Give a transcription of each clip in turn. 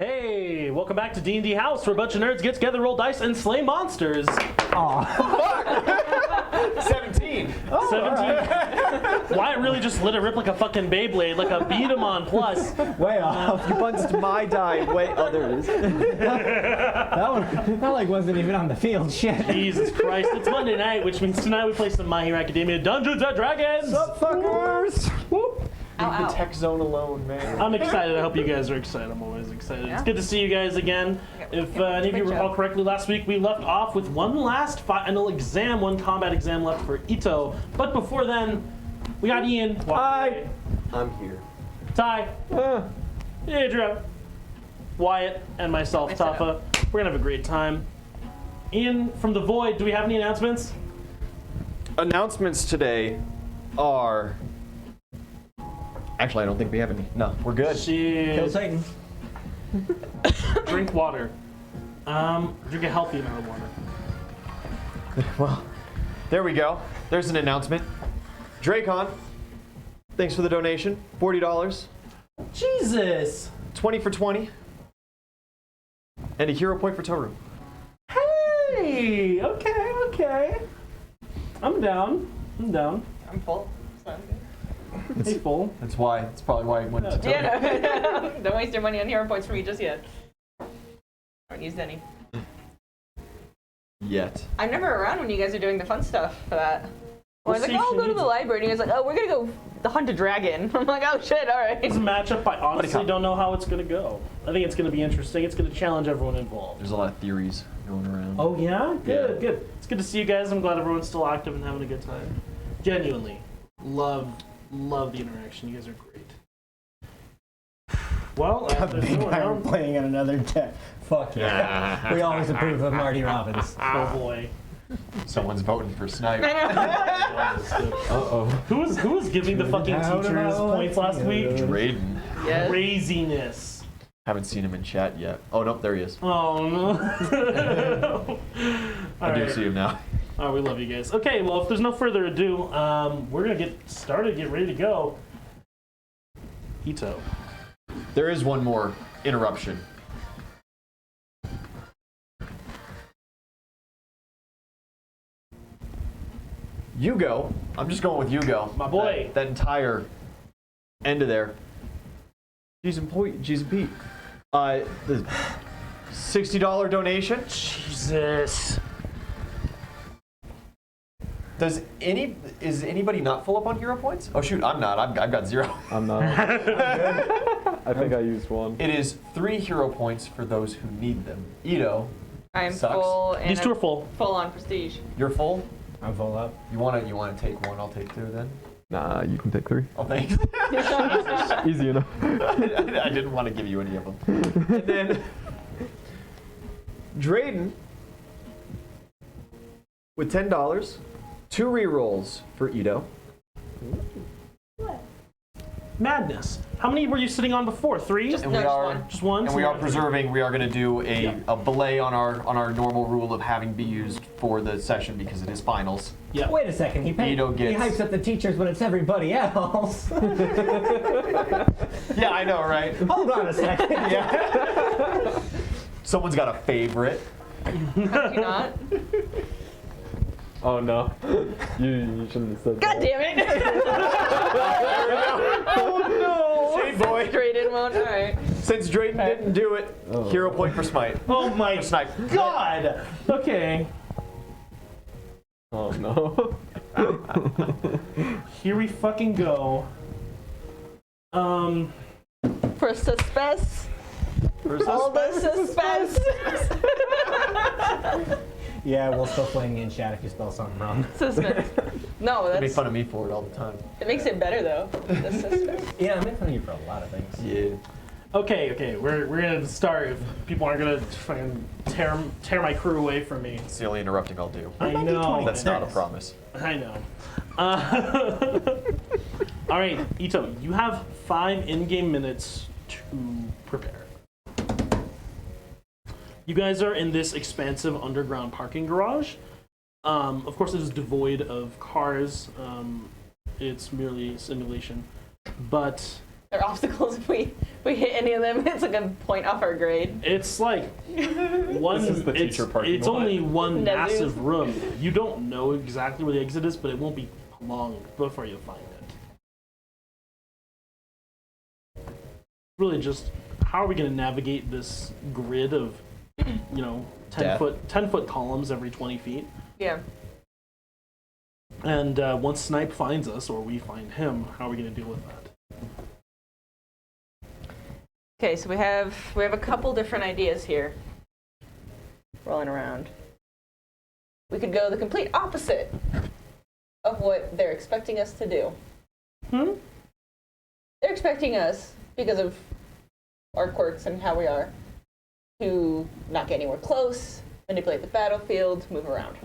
Hey, welcome back to D&D House, where a bunch of nerds get together, roll dice, and slay monsters. Aw. 17. Oh, 17. Wyatt really just lit a rip like a fucking Beyblade, like a beat 'em on plus. Way off. You punched my die way. Oh, there it is. That one, that like wasn't even on the field. Shit. Jesus Christ, it's Monday night, which means tonight we play some My Hero Academia Dungeons & Dragons. Sup, fuckers? Whoop. Leave the tech zone alone, man. I'm excited. I hope you guys are excited. I'm always excited. It's good to see you guys again. If any of you recall correctly, last week we left off with one last final exam, one combat exam left for Ito. But before then, we got Ian. Hi. I'm here. Ty. Adria. Wyatt. And myself, Tafa. We're going to have a great time. Ian, from the Void, do we have any announcements? Announcements today are... Actually, I don't think we have any. No, we're good. Kill Satan. Drink water. Drink a healthy amount of water. Well, there we go. There's an announcement. Dracon, thanks for the donation. $40. Jesus! 20 for 20. And a hero point for Toru. Hey! Okay. I'm down. I'm full. So Hey, full. That's probably why I went to Toru. yeah, no. Don't waste your money on hero points for me just yet. Haven't used any. Yet. I'm never around when you guys are doing the fun stuff for that. I was like, see if oh, she I'll go to needs the it. library. And you guys like, oh, we're gonna go hunt a dragon. I'm like, oh shit, all right. It's a matchup. I honestly cop. don't know how it's going to go. I think it's going to be interesting. It's going to challenge everyone involved. There's a lot of theories going around. Oh, yeah? Good, Yeah. good. It's good to see you guys. I'm glad everyone's still active and having a good time. Genuinely. Love the interaction. You guys are great. Well, there's no one I'm else. playing on another deck. Fuck yeah. We always approve of Marty Robbins. Oh, boy. Someone's voting for Snipe. Uh-oh. Who was giving the fucking teachers points last week? Drayden. Yes. Craziness. Haven't seen him in chat yet. Oh, no, there he is. Oh, no. I do see him now. Oh, we love you guys. Okay, well, if there's no further ado, we're going to get started, get ready to go. Ito. There is one more interruption. Yugo, I'm just going with Yugo. My boy. That entire end of there. G's and Pete. The $60 donation. Jesus. Is anybody not full up on hero points? Oh shoot, I'm not. I've got 0. I'm not. I think I used one. It is 3 hero points for those who need them. Ito, I'm Sucks. full and These two are I'm full. full on prestige. you're full. I'm full up. You wanna take one? I'll take 2 then. Nah, you can take 3. Oh, thanks. Easy enough. I didn't want to give you any of them. And then Drayden with $10. 2 rerolls for Ito. Madness. How many were you sitting on before? 3? Just And no, we just are one. Just one? and we are preserving. We are going to do a belay on our normal rule of having be used for the session because it is finals. Yeah. Wait a second. He gets- hypes up the teachers when it's everybody else. Yeah, I know, right? Hold on a second. Yeah. Someone's got a favorite. How do you not? Oh no. You shouldn't have said God that. damn it! Oh no! Shade boy. Drayden won't. All right. Since Drayden didn't do it, hero point for Smite. Oh my Snipe. god! Okay. Oh no. Here we fucking go. For suspense. Versus All the suspense. Yeah, we'll still flame you in chat if you spell something wrong. Suspense. No, They make that's. fun of me for it all the time. It makes it better though. The suspense. Yeah, I make fun of you for a lot of things. Yeah. Okay, we're gonna start if people aren't gonna fucking tear my crew away from me. It's the only interrupting I'll do. I know. That's not a promise. I know. All right, Ito, you have 5 in-game minutes to prepare. You guys are in this expansive underground parking garage. Of course, it is devoid of cars. It's merely simulation. But or obstacles if we hit any of them? It's like a point off our grade. It's like one. This is the teacher parking It's lot. only one No, massive room. You don't know exactly where the exit is, but it won't be long before you find it. Really, just how are we going to navigate this grid of, 10 foot columns every 20 feet? Yeah. And once Snipe finds us, or we find him, how are we going to deal with that? Okay, so we have a couple different ideas here rolling around. We could go the complete opposite of what they're expecting us to do. They're expecting us, because of our quirks and how we are, to not get anywhere close, manipulate the battlefield, move around.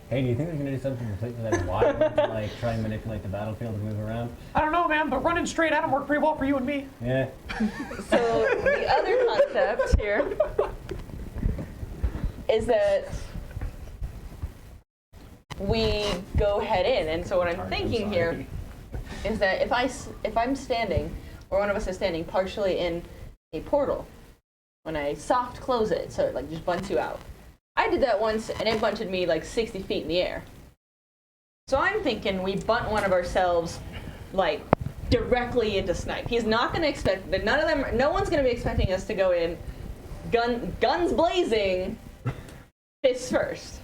Hey, do you think they're gonna do something completely like wild, like try and manipulate the battlefield and move around? I don't know, man, but running straight at him worked pretty well for you and me. Yeah. So the other concept here is that we go head in, and so what I'm thinking here is that if I'm standing, or one of us is standing partially in a portal, when I soft close it, so it like just bunts you out. I did that once, and it bunted me like 60 feet in the air. So I'm thinking we bunt one of ourselves, like, directly into Snipe. He's not going to expect that. No one's going to be expecting us to go in, guns blazing, fists first.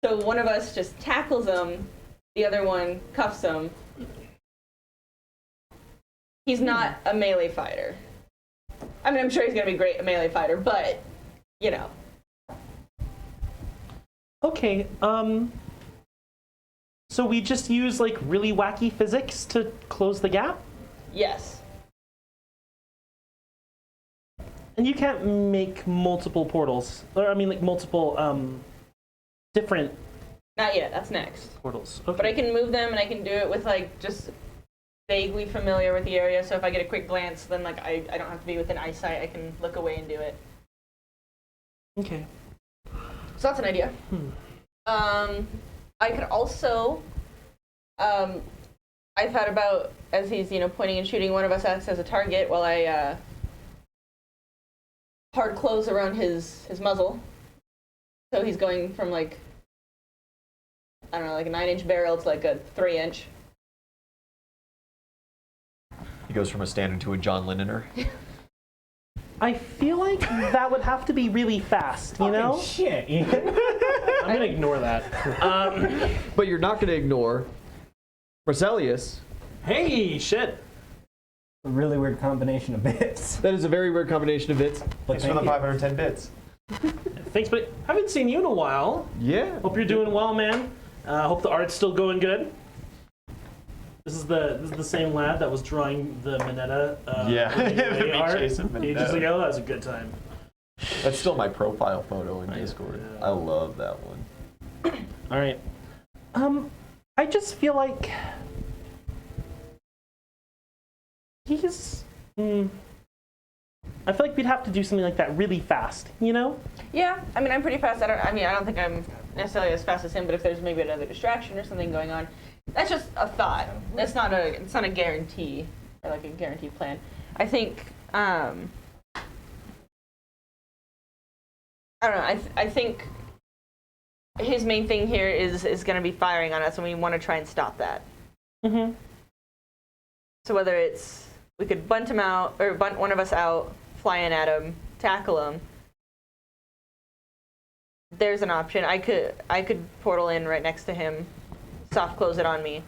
So one of us just tackles him, the other one cuffs him. He's not a melee fighter. I mean, I'm sure he's going to be great a melee fighter, but, Okay, so we just use like really wacky physics to close the gap? Yes. And you can't make multiple portals, or I mean like multiple different Not yet, that's next. portals. Okay. But I can move them, and I can do it with, like, just vaguely familiar with the area, so if I get a quick glance, then, like, I don't have to be within eyesight, I can look away and do it. Okay. So that's an idea. I could also, I've thought about, as he's, pointing and shooting, one of us acts as a target while I, hard close around his muzzle. So he's going from, like, I don't know, like a 9-inch barrel to, like, a 3-inch. He goes from a standard to a John Lennoner. I feel like that would have to be really fast, you know? Shit, Ian. I'm gonna ignore that. But you're not going to ignore Marcellus. Hey, shit. A really weird combination of bits. That is a very weird combination of bits. But Thanks for the thank you. 510 bits. Thanks, but haven't seen you in a while. Yeah. Hope you're doing well, man. Hope the art's still going good. This is the same lad that was drawing the Mineta The art Jason ages Mineta. ago. That was a good time. That's still my profile photo in Discord. Yeah. I love that one. All right. I just feel like he's. I feel like we'd have to do something like that really fast, you know? Yeah, I mean, I'm pretty fast. I don't think I'm necessarily as fast as him, but if there's maybe another distraction or something going on, that's just a thought. It's not a guarantee, or like a guaranteed plan. I think, I don't know, I think his main thing here is going to be firing on us, and we want to try and stop that. Mm-hmm. So whether it's, we could bunt him out, or bunt one of us out, fly in at him, tackle him. There's an option. I could portal in right next to him, soft close it on me.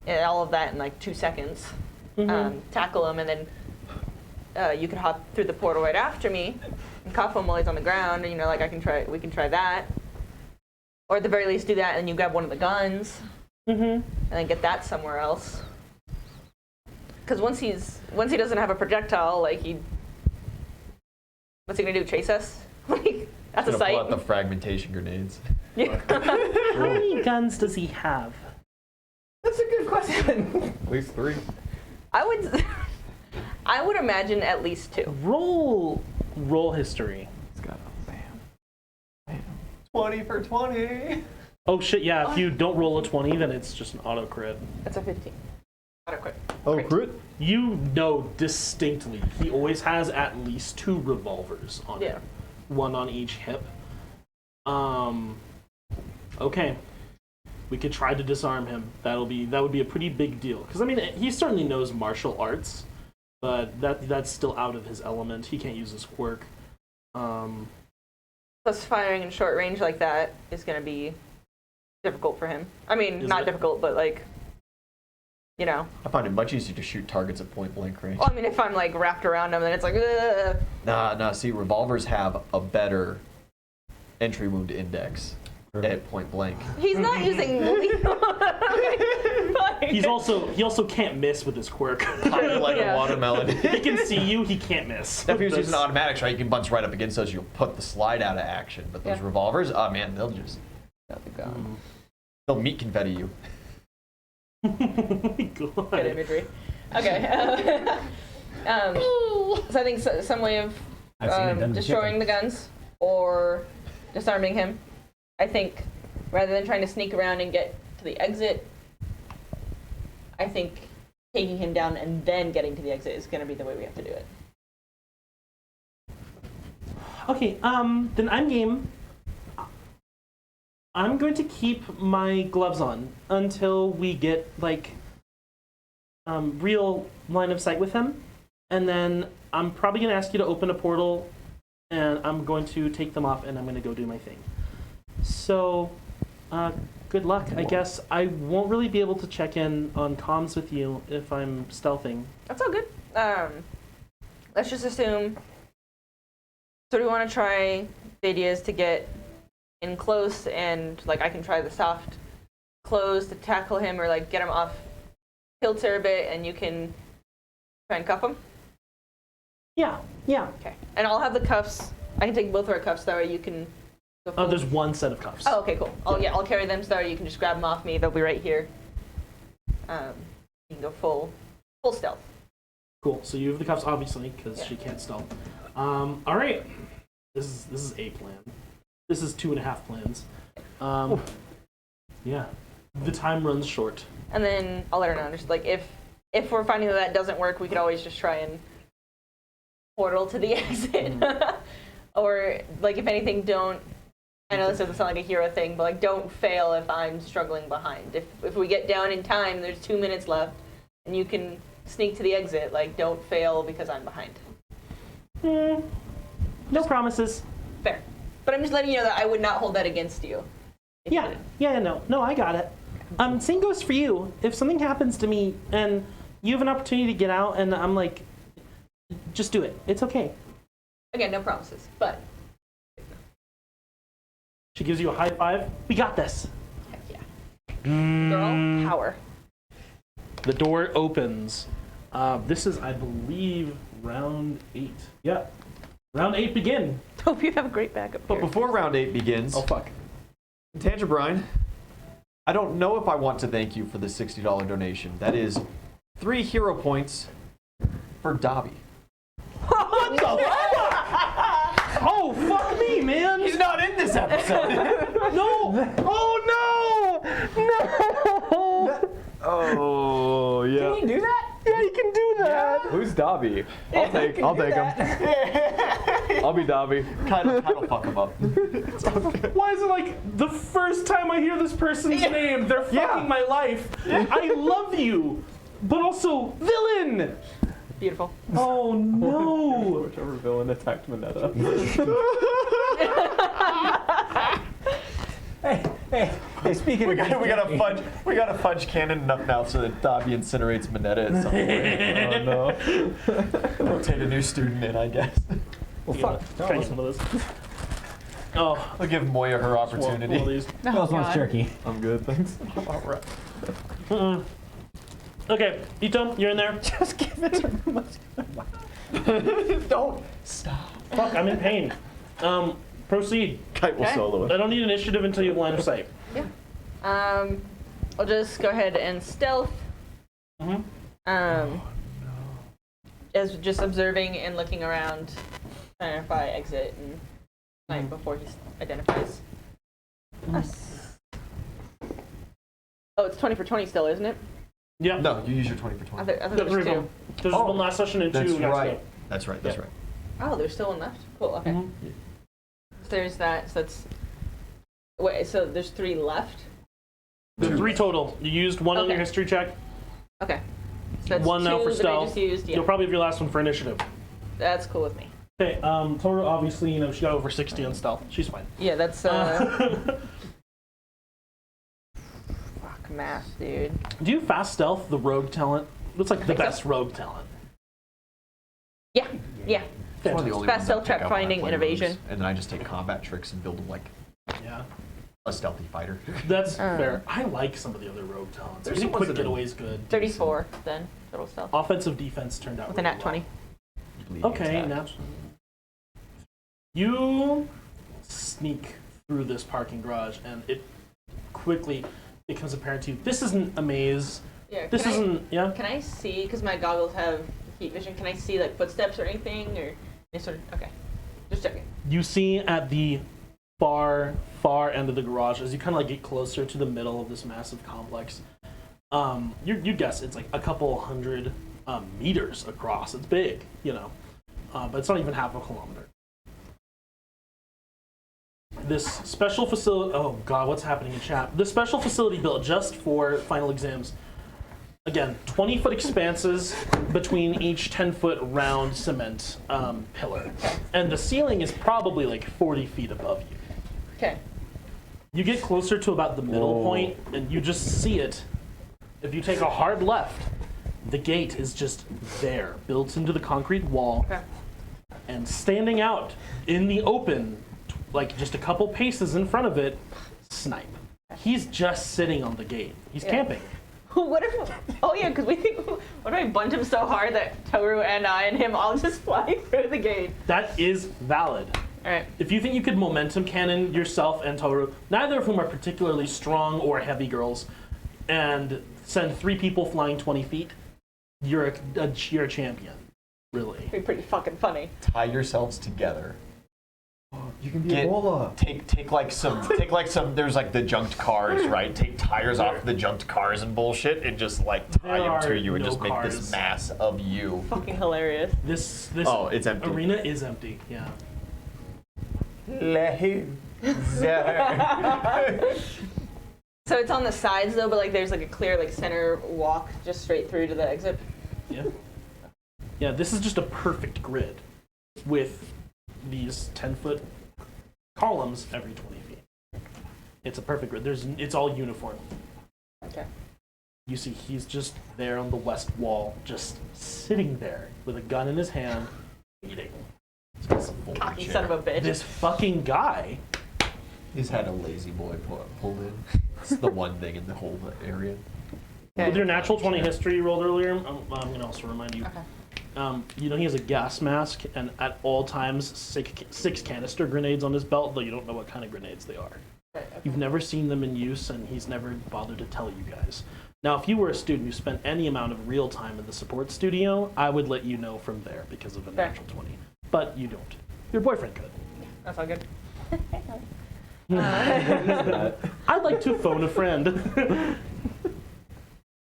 And all of that in like 2 seconds. Mm-hmm. Tackle him, and then you could hop through the portal right after me and cuff him while he's on the ground. And, we can try that. Or at the very least do that, and you grab one of the guns, and then get that somewhere else. Because once he doesn't have a projectile, like what's he gonna do? Chase us? Like that's a Gonna sight. pull out the fragmentation grenades. Yeah. How many guns does he have? That's a good question. At least 3. I would imagine at least 2. Roll history. He's got a bam. 20 for 20. Oh shit! Yeah, if you don't roll a 20, then it's just an auto crit. That's a 15. Auto crit. Oh, Great. crit? You know distinctly he always has at least 2 revolvers on him. One on each hip. Okay. We could try to disarm him. That would be a pretty big deal. Because I mean, he certainly knows martial arts, but that's still out of his element. He can't use his quirk. Plus, firing in short range like that is going to be difficult for him. I mean, not difficult, but like, you know. I find it much easier to shoot targets at point blank range. Well, I mean, if I'm like wrapped around him, then it's like, ugh. Nah. See, revolvers have a better entry wound index at point blank. He's not using He also can't miss with his quirk. Like a watermelon. He can see you, he can't miss. If he was using automatics, right, you can bunch right up against those, you'll put the slide out of action. But those revolvers, oh man, they'll just, they'll meat confetti you. Good imagery. Okay. So I think some way of destroying the guns or disarming him. I think rather than trying to sneak around and get to the exit, I think taking him down and then getting to the exit is going to be the way we have to do it. Okay, then I'm game. I'm going to keep my gloves on until we get, like, real line of sight with him. And then I'm probably going to ask you to open a portal, and I'm going to take them off, and I'm going to go do my thing. So, good luck. I guess I won't really be able to check in on comms with you if I'm stealthing. That's all good. Let's just assume. So do we want to try the idea is to get in close and like I can try the soft close to tackle him or like get him off kilter a bit and you can try and cuff him? Yeah. Okay. And I'll have the cuffs. I can take both of our cuffs that way you can go Oh, there's one set of cuffs. Oh, okay, cool. I'll carry them so that way you can just grab them off me. They'll be right here. You can go full stealth. Cool. So you have the cuffs, obviously, because she can't stealth. All right. This is a plan. This is 2.5 plans. Yeah. The time runs short. And then I'll let her know. Just like if we're finding that doesn't work, we could always just try and portal to the exit. Or like if anything, don't. I know this doesn't sound like a hero thing, but like don't fail if I'm struggling behind. If we get down in time, there's 2 minutes left, and you can sneak to the exit. Like don't fail because I'm behind. No promises. Fair. But I'm just letting you know that I would not hold that against you. Yeah, no, I got it. Same goes for you. If something happens to me and you have an opportunity to get out and I'm like, just do it. It's okay. Again, no promises, but. She gives you a high five. We got this. Heck yeah. Girl power. The door opens. This is, I believe, round 8. Yeah. Round 8 begin. Hope you have a great backup But here. before round 8 begins, fuck. Tangerbrine, I don't know if I want to thank you for the $60 donation. That is 3 hero points for Dobby. What the fuck? Oh, fuck me, man. He's not in this episode. No. Oh, no. Oh, yeah. Can you do that? Yeah, you can do that. Who's Dobby? I'll take him. I'll be Dobby. Kind of fuck him up. Why is it like the first time I hear this person's name, they're fucking my life? I love you, but also villain. Beautiful. Oh no. Whichever villain attacked Minetta. Hey, speaking We of gotta fudge cannon enough now so that Dobby incinerates Minetta at some point. Oh no. Rotate a new student in, I guess. well, fuck. Try some of this. Oh, We'll give Moya her opportunity. one of these. Who else wants jerky? I'm good, thanks. Okay, Ito, you're in there. Just give it to him. Don't stop. Fuck, I'm in pain. Proceed. Kite will Okay. solo I it. don't need initiative until you have line of sight. Yeah. I'll just go ahead and stealth. As just observing and looking around, trying to identify exit and Snipe before he identifies us. Oh, it's 20 for 20 still, isn't it? Yeah. No, you use your 20 for 20. I thought The there three was of two. them. There's one last session and That's two next right. up. That's right. Yeah. Oh, there's still one left? Cool, okay. Mhm. So there's that, so that's... Wait, so there's 3 left? There's 3 total. You used 1 on your Okay. history check, Okay. So that's 1 now 2 for that I stealth. just used, yeah. You'll probably have your last one for initiative. That's cool with me. Okay, Toru, obviously, she got over 60 on stealth. She's fine. Yeah, that's, Fuck math, dude. Do you fast stealth, the rogue talent? Looks like the think so. best rogue talent. Yeah, yeah. It's one of the only Fast ones I stealth, pick trap up when I finding, play innovation. rogues, and then I just take combat tricks and build them like Yeah. a stealthy fighter. That's fair. I like some of the other rogue talents. There's I think some ones quick that are getaway's good. 34, then, total stealth. Offensive defense turned out With a really nat 20. Bleeding Okay, attack. now you sneak through this parking garage, and it quickly becomes apparent to you. This isn't a maze. Yeah, This isn't. Yeah. Can I see, because my goggles have heat vision, can I see, like, footsteps or anything, or any sort of... Okay. Just checking. You see at the far end of the garage, as you kind of like get closer to the middle of this massive complex, you guess it's like a couple hundred meters across. It's big, but it's not even half a kilometer. This special facility, oh god, what's happening in chat? This special facility built just for final exams. Again, 20-foot expanses between each 10-foot round cement pillar. And the ceiling is probably like 40 feet above you. Okay. You get closer to about the middle point, and you just see it. If you take a hard left, the gate is just there, built into the concrete wall, Okay. and standing out in the open, like just a couple paces in front of it, Snipe. He's just sitting on the gate. He's camping. What if... Oh, yeah, because we think... What if I bunt him so hard that Toru and I and him all just fly through the gate? That is valid. All right. If you think you could momentum cannon yourself and Toru, neither of whom are particularly strong or heavy girls, and send 3 people flying 20 feet, you're a champion, really. It'd be pretty fucking funny. Tie yourselves together. You can be Get- Ebola. Take like some. There's like the junked cars, right? Take tires off the junked cars and bullshit, and just like tie There them to are you, and no just make cars. this mass of you. Fucking hilarious. This Oh, it's empty. arena is empty, yeah. So it's on the sides, though, but, like, there's, like, a clear, like, center walk just straight through to the exit. Yeah. Yeah, this is just a perfect grid with these 10-foot columns every 20 feet. It's a perfect grid. It's all uniform. Okay. You see, he's just there on the west wall, just sitting there with a gun in his hand, eating. He's got some folding Cocky chair. son of a bitch. This fucking guy. He's had a lazy boy pulled in. It's the one thing in the whole area. With your natural 20 history you rolled earlier, I'm going to also remind you. Okay. He has a gas mask, and at all times, 6 canister grenades on his belt, though you don't know what kind of grenades they are. Right, okay. You've never seen them in use, and he's never bothered to tell you guys. Now, if you were a student who spent any amount of real time in the support studio, I would let you know from there because of a Fair. natural 20. But you don't. Your boyfriend could. That's all good. I'd like to phone a friend.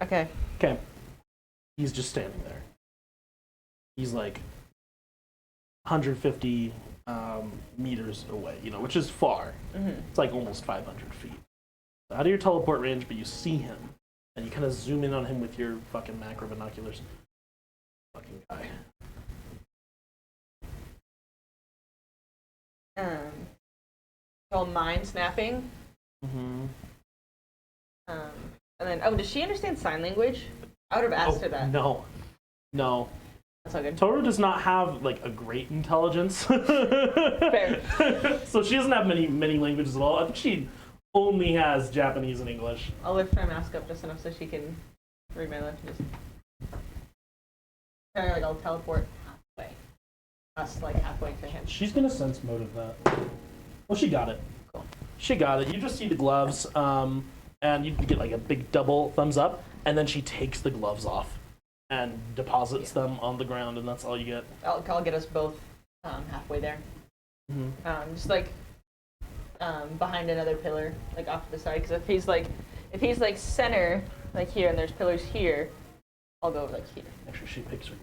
Okay. Okay. He's just standing there. He's like 150 meters away, which is far. It's like almost 500 feet. Out of your teleport range, but you see him. And you kind of zoom in on him with your fucking macro binoculars. Fucking guy. All mind snapping. Mm-hmm. And then, does she understand sign language? I would have asked her that. No. That's all good. Toru does not have like a great intelligence. Fair. So she doesn't have many languages at all. I think she only has Japanese and English. I'll lift her mask up just enough so she can read my lips. Just kind of like I'll teleport halfway. Us like halfway to him. She's gonna sense motive that. Well, she got it. Cool. She got it. You just see the gloves, and you get like a big double thumbs up, and then she takes the gloves off and deposits them on the ground, and that's all you get. I'll get us both halfway there. Mm-hmm. Just like behind another pillar, like off to the side. Because if he's like, if he's like center, like here, and there's pillars here, I'll go like here. Actually, she picks her.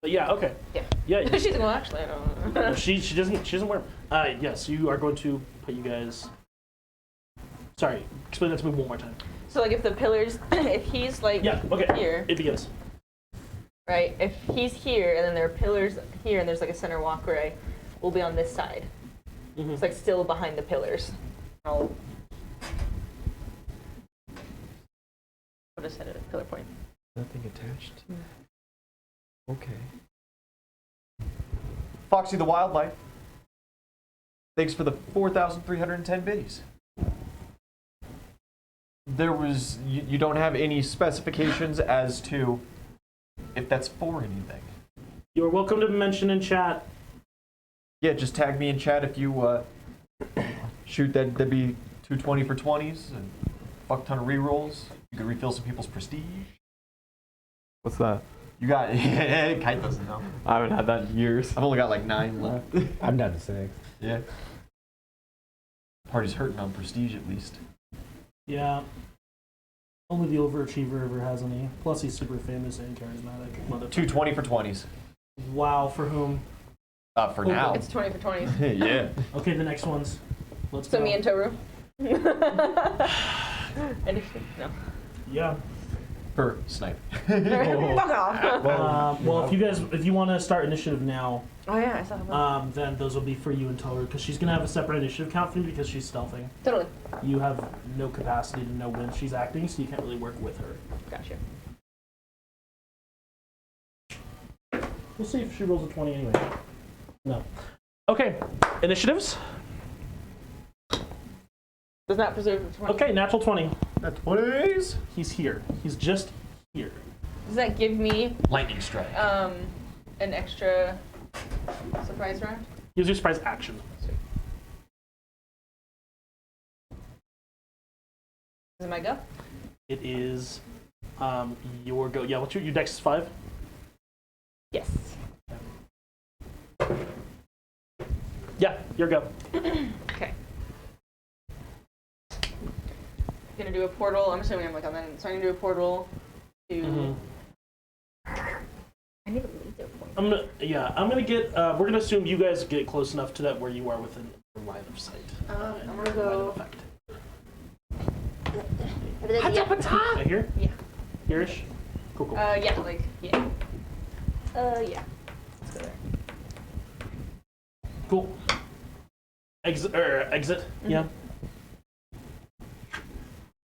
But yeah, okay. Yeah. Yeah. She's well, actually, I don't know. No, she doesn't wear them. Yes, you are going to put you guys. Sorry, explain that to me one more time. So like if the pillars, if he's like here, it begins. Right? If he's here and then there are pillars here and there's like a center walkway, we'll be on this side. Mm-hmm. It's like still behind the pillars. I'll just hit a pillar point. Nothing attached. Okay. Foxy the Wildlife. Thanks for the 4,310 biddies. There was, you don't have any specifications as to if that's for anything. You're welcome to mention in chat. Yeah, just tag me in chat if you shoot that. That'd be 220 for 20s and fuck ton of rerolls. You could refill some people's prestige. What's that? You got Kite doesn't know. I haven't had that in years. I've only got like 9 left. I'm down to 6. Yeah. Party's hurting on prestige at least. Yeah. Only the overachiever ever has any. Plus, he's super famous and charismatic. 220 for 20s. Wow, for whom? For now. It's 20 for 20s. Yeah. Okay, the next ones. Let's So go. me and Toru. Initiative? No. Yeah. For Snipe. Fuck off. Well, if you want to start initiative now, Oh yeah, I saw that. then those will be for you and Toru, because she's gonna have a separate initiative count for you because she's stealthing. Totally. You have no capacity to know when she's acting, so you can't really work with her. Gotcha. We'll see if she rolls a 20 anyway. No. Okay, initiatives. Does not preserve the 20. Okay, natural 20. That's 20s. He's here. He's just here. Does that give me Lightning strike. an extra surprise round? Gives you a surprise action. Is it my go? It is your go. Yeah, what's your dex is 5? Yes. Yeah, your go. Okay. Gonna do a portal. I'm assuming I'm like on that. So I'm gonna do a portal to. Mm-hmm. I need a laser point. I'm gonna get. We're gonna assume you guys get close enough to that where you are within the line of sight. I'm gonna line go. of effect. Yeah. Right here? Yeah. Here-ish? Cool. Yeah, like yeah. Yeah. Let's go there. Cool. Exit. Mm-hmm. Yeah.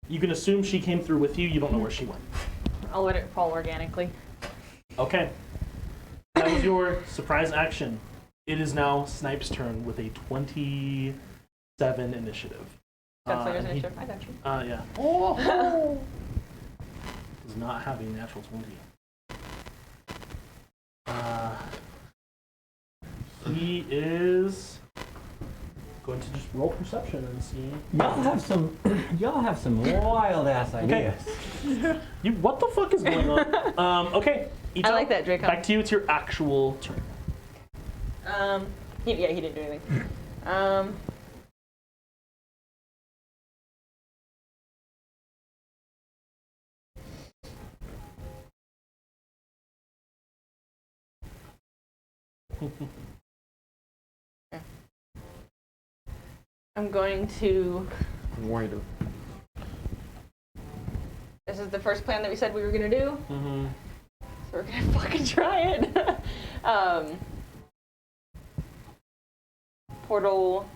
You can assume she came through with you. You don't know where she went. I'll let it fall organically. Okay. That was your surprise action. It is now Snipe's turn with a 27 initiative. Gunslinger's and initiative. I got you. Yeah. Oh. Does not have a natural 20. He is going to just roll perception and see. Y'all have some wild ass ideas. What the fuck is going on? Okay. Ito, I like that, Dracon. Back to you. It's your actual turn. He didn't do anything. I'm going to. Wider. This is the first plan that we said we were gonna do, Mm-hmm. so we're gonna fucking try it. Portal.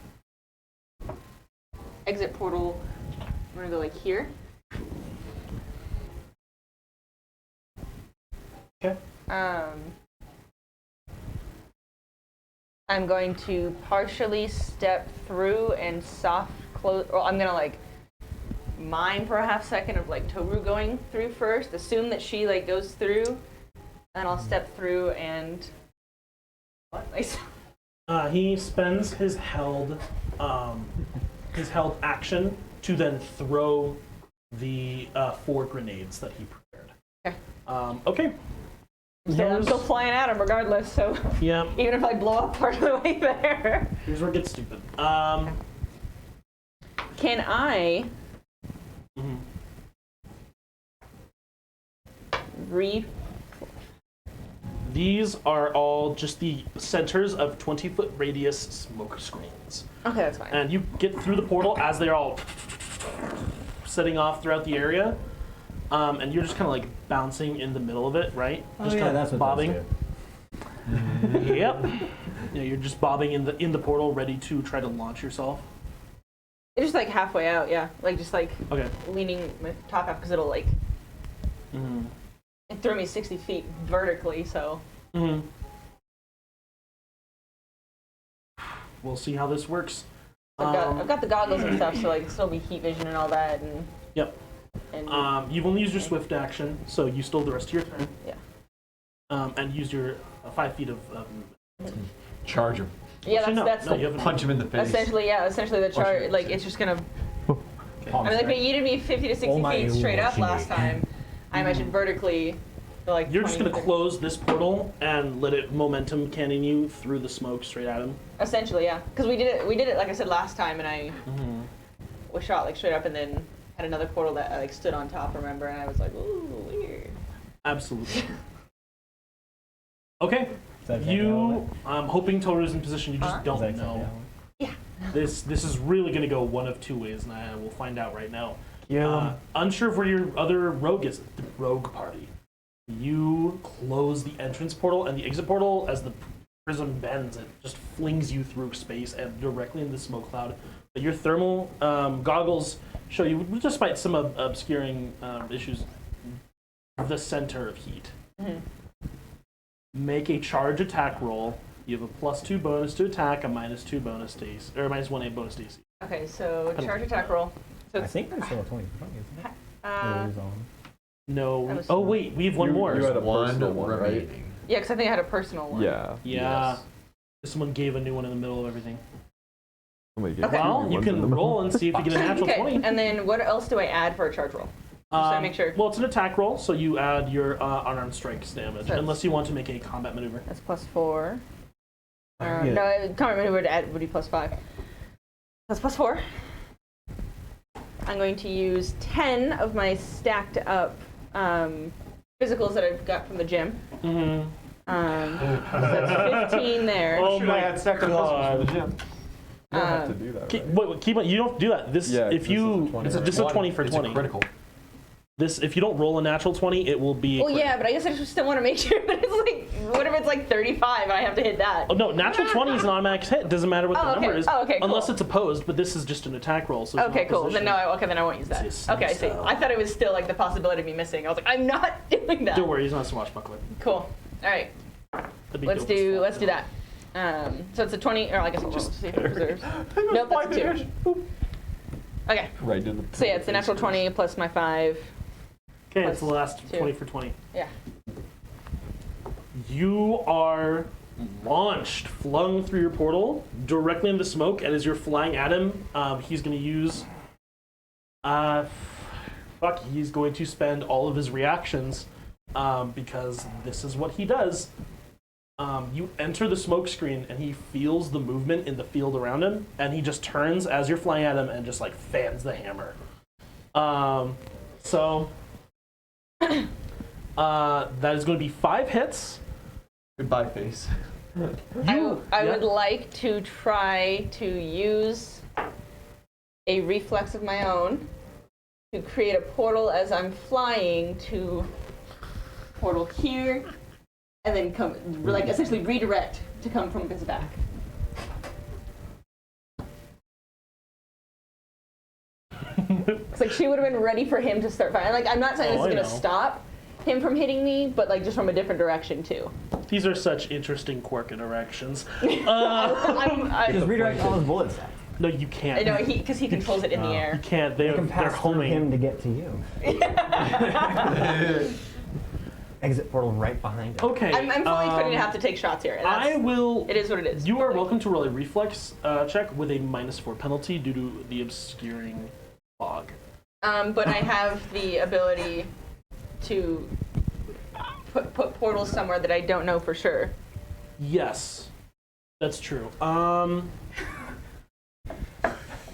Exit portal. I'm gonna go like here. Okay. I'm going to partially step through and soft close. Well, I'm gonna like mime for a half second of like Toru going through first. Assume that she like goes through, and then I'll step through and. What? He spends his held action to then throw the 4 grenades that he prepared. Okay. Okay. So I'm still flying at him regardless. So Yeah. even if I blow up part of the way there. Here's where it gets stupid. Can I These are all just the centers of 20-foot radius smoke screens. Okay, that's fine. And you get through the portal as they're all setting off throughout the area. And you're just kind of like bouncing in the middle of it, right? Just yeah, kind that's of what bobbing. those do. Yep. You're just bobbing in the portal, ready to try to launch yourself. It's just like halfway out, yeah. Like just like Okay. leaning my top out because it'll like it threw me 60 feet vertically, so. We'll see how this works. I've got the goggles and stuff, so like it'll still be heat vision and all that, and. Yep. And you've only used your swift action, so you still have the rest of your turn. yeah. And used your 5 feet of. Charge him. Yeah, Actually, that's no, you haven't. Punch him in the face. essentially the charge. Like it's just gonna. I mean, like you did me 50 to 60 feet straight up last time. I imagine vertically. Like You're just 20 gonna close this portal and let it momentum cannon you through the smoke straight at him. Essentially, yeah. Because we did it like I said last time, and I was shot like straight up, and then had another portal that like stood on top. Remember, and I was like, ooh, weird. Absolutely. Okay. Is that You, I'm hoping Toru's in position. You just don't Is that know. Yeah. This is really gonna go one of two ways, and I will find out right now. Yeah. Unsure of where your other rogue is. The rogue party. You close the entrance portal and the exit portal as the prism bends. It just flings you through space and directly into the smoke cloud. But your thermal goggles show you, despite some obscuring issues, the center of heat. Make a charge attack roll. You have a +2 bonus to attack, a -2 bonus to AC, or -1 bonus to AC. Okay, so charge attack roll. So I it's, think there's still a 20 for 20, isn't it? It is on. No. That was- Oh wait, we have one more. You had a One personal one, right? remaining. yeah, because I think I had a personal one. Yeah. Yeah. Yes. Someone gave a new one in the middle of everything. Somebody gave Okay. me Well, you ones in the can middle. roll and see if you get a natural Okay, 20. and then what else do I add for a charge roll? Just to make sure. Well, it's an attack roll, so you add your unarmed strikes damage, So- unless you want to make a combat maneuver. That's +4. Yeah. No, combat maneuver would be +5. That's +4. I'm going to use 10 of my stacked up physicals that I've got from the gym. So that's 15 there. Oh Should my I had stacked up muscles for the gym? You don't have to do that. Right? Keep on. You don't do that. This, Yeah, if this you, is a 20, it's a, right? this is a 20 for It's 20. a critical. This, if you don't roll a natural 20, it will be. A Well, crit. yeah, but I guess I just still want to make sure that it's like, what if it's like 35 and I have to hit that? Oh no, natural 20 is an automatic hit. Doesn't matter what the okay. number is, Oh, okay, cool. unless it's opposed. But this is just an attack roll. So it's Okay, not cool. position. Then then I won't use that. It's Okay, I see. so- I thought it was still like the possibility of me missing. I was like, I'm not doing that. Don't worry, he's not a swashbuckler. Cool. All right, That'd be let's dope as do fuck. that. So it's a 20, or I guess I'll just see if it reserves. Nope, that's a 2. Okay, Right in the. so yeah, it's a natural 20 plus my 5. Okay, it's the last Two. 20 for 20. Yeah. You are launched, flung through your portal directly into the smoke, and as you're flying at him, he's going to use. He's going to spend all of his reactions because this is what he does. You enter the smoke screen, and he feels the movement in the field around him, and he just turns as you're flying at him and just like fans the hammer. That is going to be 5 hits. Goodbye, face. I would like to try to use a reflex of my own to create a portal as I'm flying to portal here, and then come, like essentially redirect to come from his back. It's like she would have been ready for him to start firing. Like I'm not saying this is I gonna know. stop him from hitting me, but like just from a different direction too. These are such interesting quirk interactions. Just redirect all his bullets. No, you can't. I know because he controls it in the You air. can't. They They're can pass through homing. him to get to you. Exit portal right behind him. Okay. I'm fully going to have to take shots here. And that's, I will. It is what it is. You are welcome to roll a reflex check with a -4 penalty due to the obscuring fog. But I have the ability to put portals somewhere that I don't know for sure. Yes, that's true. I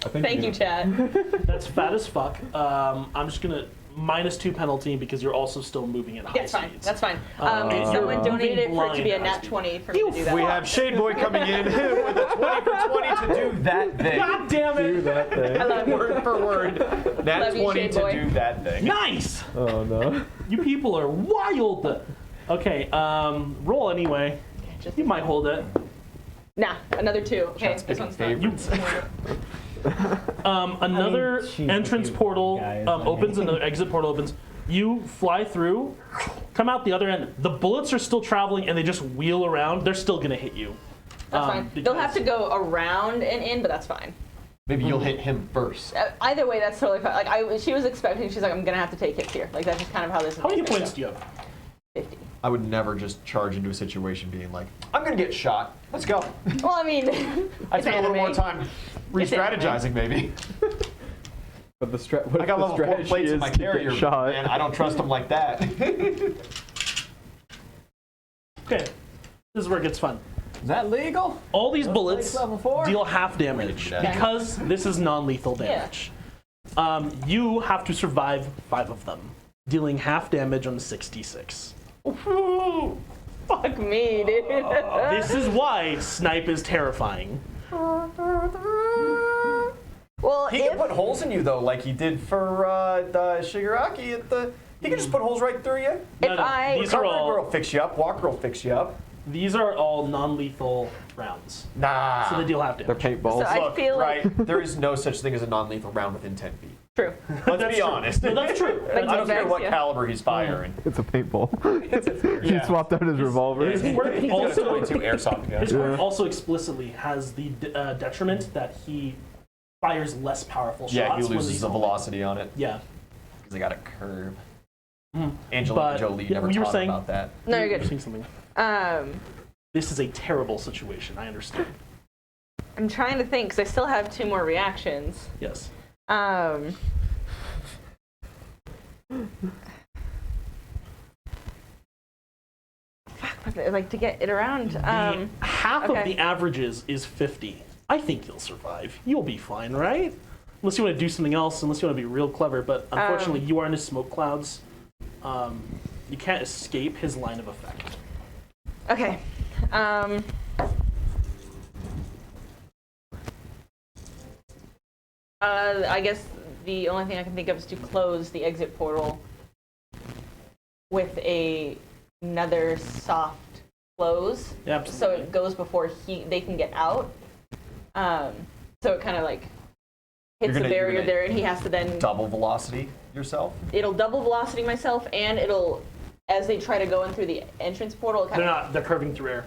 think Thank you, Chad. That's fat as fuck. I'm just gonna -2 penalty because you're also still moving at high That's fine. speeds. That's fine. you're Someone donated it for it to be a blind nat as 20 for me to do that. We have Shade Boy coming in with a 20 for 20 to do that thing. God damn it! Do that thing. I love you. Word for word. Nat Love you, 20 Shade to Boy. do that thing. Nice! Oh no. You people are wild! Okay, roll anyway. Just- You might hold it. Nah, another 2. Okay, Chat's this picking one's not. favorites. Another she's entrance looking portal guys, opens, another exit portal opens. You fly through, come out the other end. The bullets are still traveling and they just wheel around. They're still gonna hit you. That's fine. They'll have to because- go around and in, but that's fine. Maybe you'll hit him first. Either way, that's totally fine. Like she was expecting, she's like, I'm gonna have to take hits here. Like that's just kind of how this is. How many gonna points go. do you have? 50. I would never just charge into a situation being like, I'm gonna get shot. Let's go. Well, I mean, I it's spend a little more anime. time re-strategizing, maybe. But the I got level 4 strategy plates in is my to carrier, get shot. and I don't trust him like that. Okay, this is where it gets fun. Is that legal? All these bullets plates level 4? deal half damage Okay. because this is non-lethal damage. You have to survive 5 of them, dealing half damage on 66. Ooh, fuck me, dude. This is why Snipe is terrifying. Well, He can put holes in you though, like he did for the Shigaraki at the. He can just put holes right through you. No, no, these are Cover all girl fix you up. Walker will fix you up. these are all non-lethal rounds, Nah. so they deal half They're damage. paintballs. So I Look, feel like- right, there is no such thing as a non-lethal round within 10 feet. true. Let's That's be true. honest. No, that's true. Like I don't care bags, what yeah. caliber he's firing. It's a paintball. He Yeah. swapped out his revolver. His quirk He's got a also, 22 airsoft gun. his quirk also explicitly has the detriment that he fires less powerful shots. Yeah, he when loses he's the holding. velocity on it Yeah. because they got a curve. Mm. Angelina But, Jolie yeah, never you were taught saying- about that. No, you're You're good. saying something. Um, This is a terrible situation. I understand. I'm trying to think because I still have 2 more reactions. Yes. Fuck, but, like to get it around. Half of okay. the averages is 50. I think you'll survive. You'll be fine, right? Unless you want to do something else, unless you want to be real clever. But unfortunately, you are in his smoke clouds. You can't escape his line of effect. Okay. I guess the only thing I can think of is to close the exit portal with another soft close, Yeah, so absolutely. it goes before they can get out. So it kind of like hits the You're barrier gonna there, and he has to then Double velocity yourself. it'll double velocity myself, and it'll as they try to go in through the entrance portal. It kind They're of, not. They're curving through air.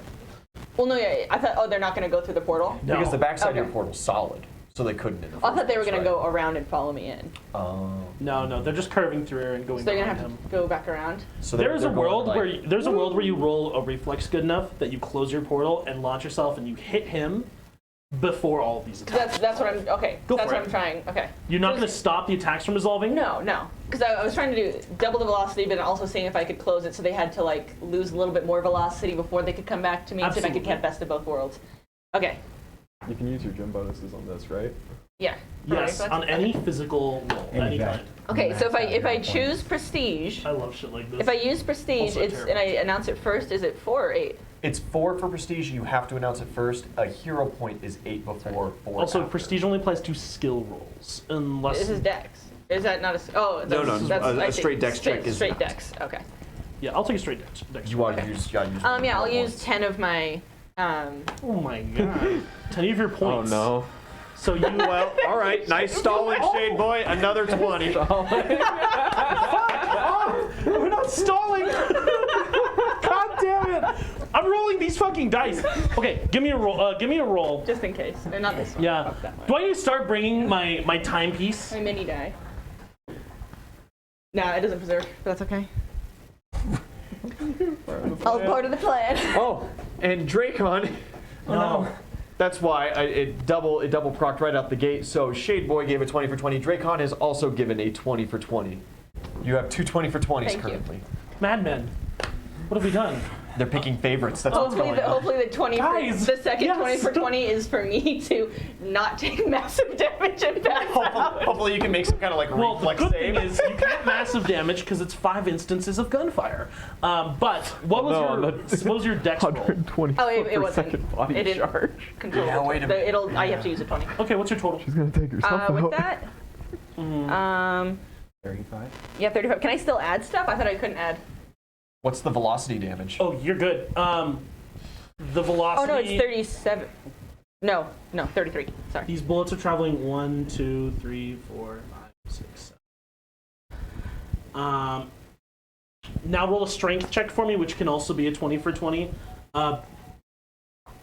well, no, yeah, I thought they're not going to go through the portal. No. Because the backside of Okay. your portal's solid, so they couldn't in the I thought they were first going to place, go around and follow me in. right? Oh. No, they're just curving through air and going So they're gonna behind have him. to go back around. So There's a they're going, world like, where you roll a reflex good enough that you close your portal and launch yourself, and you hit him before all of these attacks. That's what I'm okay. Go That's for what it. I'm trying. Okay. You're not going to stop the attacks from resolving. No, because I was trying to do double the velocity, but also seeing if I could close it, so they had to like lose a little bit more velocity before they could come back to me, so if I Absolutely. could get best of both worlds. Okay. You can use your gym bonuses on this, right? Yeah. Yes, Alright, on so any physical roll, any Exact. kind. Okay, so if I Max out choose prestige, I love shit like this. if I use prestige, Also it's and I announce it first. Is it 4 or 8? It's 4 for prestige. You have to announce it first. A hero point is 8 before 4. Also, after. prestige only applies to skill rolls, unless This is dex. Is that not a? Oh, No, that's, no, that's, a I see. straight dex check is- straight dex. Okay. yeah, I'll take a straight dex. You want to use. You gotta use Yeah, I'll hero use points. 10 of my. Oh my god, 10 of your Oh points. no. So you Well, all right. Nice stalling, Shade Boy. Another 20. we're not stalling. God damn it! I'm rolling these fucking dice. Okay, give me a roll. Give me a roll. Just in case. And not this one. Yeah. Fuck that one. Do I need to start bringing my timepiece? My mini die. Nah, it doesn't preserve, but that's okay. All part of the plan. Oh, and Dracon. No. That's why it double procced right out the gate. So Shade Boy gave a 20 for 20. Dracon has also given a 20 for 20. You have 2 20 for 20s Thank you. currently. Madmen. What have we done? They're picking favorites. That's what's Hopefully, going on. hopefully the 20 Guys, the second yes. 20 for 20 is for me to not take massive damage and pass out. Hopefully you can make some kind of like Well, the reflex good save. thing is you can't massive damage because it's 5 instances of gunfire. But what was your dex roll? 120 Oh, it per wasn't. second body It didn't charge. control. Yeah, wait a minute. I have to use a 20. Okay, what's your total? She's gonna take herself out. With that, 35. yeah, 35. Can I still add stuff? I thought I couldn't add. What's the velocity damage? Oh, you're good. The velocity. Oh no, it's 37. No, 33. Sorry. These bullets are traveling 1, 2, 3, 4, 5, 6, 7. Now roll a strength check for me, which can also be a 20 for 20.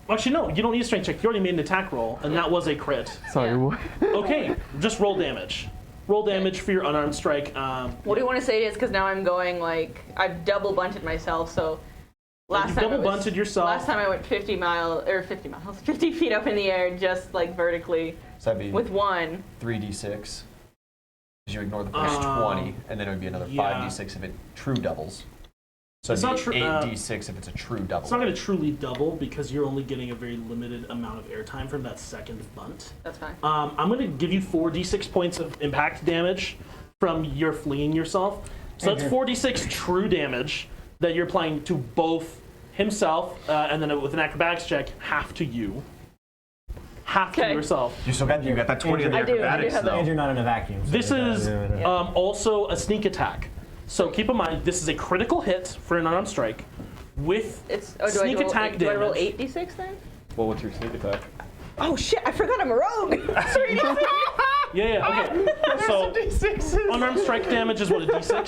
Actually, no, you don't need a strength check. You already made an attack roll, and that was a crit. Sorry, Yeah. what? Okay, just roll damage. Roll damage for your unarmed strike. What do you want to say it is? Because now I'm going like I've double bunted myself. So You've double bunted yourself. Last time I went 50 feet up in the air, just like vertically So that'd be with 1. 3d6. Because you ignore the first 20, and then it would be another yeah. 5d6 if it true doubles. So It's it'd not be true- 8d6 if it's a true double. It's not going to truly double because you're only getting a very limited amount of airtime from that second bunt. That's fine. I'm going to give you 4d6 points of impact damage from your fleeing yourself. So that's 4d6 true damage that you're applying to both himself and then with an acrobatics check, half to you. Half to Okay. yourself. You still got that 20 on the I do acrobatics have that. though. And you're not in a vacuum. So This is yeah. also a sneak attack. So keep in mind, this is a critical hit for an unarmed strike with sneak attack do I roll damage. 8d6 then? Well, what's your sneak attack? Oh shit! I forgot I'm a rogue. Yeah, okay. So unarmed strike damage is what, a d6?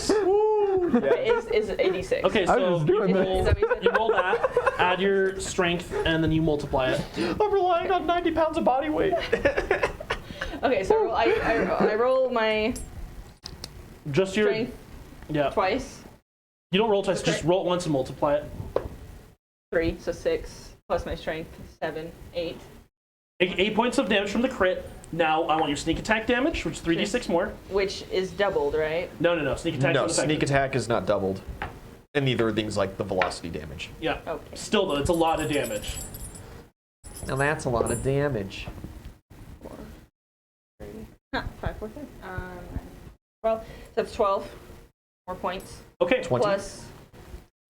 is a d6. Okay, I was so just doing you this. roll, Is that what you said? you roll that, add your strength, and then you multiply it. I'm relying on 90 pounds of body weight. Okay, so I roll my Just your strength yeah. twice. You don't roll twice, just roll it once and multiply it. 3, so 6 plus my strength 7, 8. 8 points of damage from the crit. Now I want your sneak attack damage, which is 3d6 more. Which is doubled, right? No. Sneak attack. No, sneak attack is not doubled. And neither are things like the velocity damage. Yeah. Okay. Still though, it's a lot of damage. Now that's a lot of damage. 4, 3. 5, 4, 3. 12. So that's 12 more points. Okay. 20. Plus.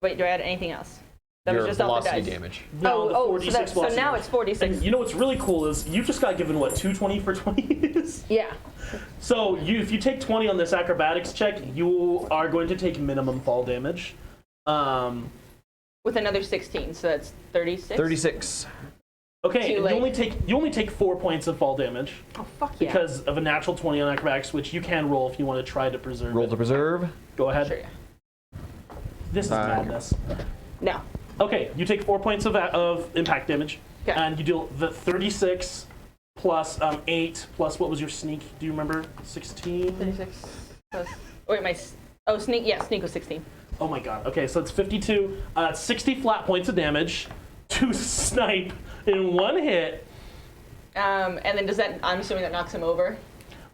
Wait, do I add anything else? That Your was just off the velocity dice. damage. No, the so, 46 so velocity now damage. it's 46. And you know what's really cool is you just got given what 220 for 20s. Yeah. So if you take 20 on this acrobatics check, you are going to take minimum fall damage. With another 16, so that's 36. 36. Okay, Too and late. you only take 4 points of fall damage Oh fuck yeah. because of a natural 20 on acrobatics, which you can roll if you want to try to preserve. Roll it. to preserve. Go ahead. Sure, yeah. This is madness. No. Okay, you take 4 points of impact damage, Okay. and you deal the 36 plus 8 plus what was your sneak? Do you remember? 16. 36 plus. Wait, sneak. Yeah, sneak was 16. Oh my god. Okay, so it's 52. 60 flat points of damage to Snipe in one hit. And then does that? I'm assuming that knocks him over.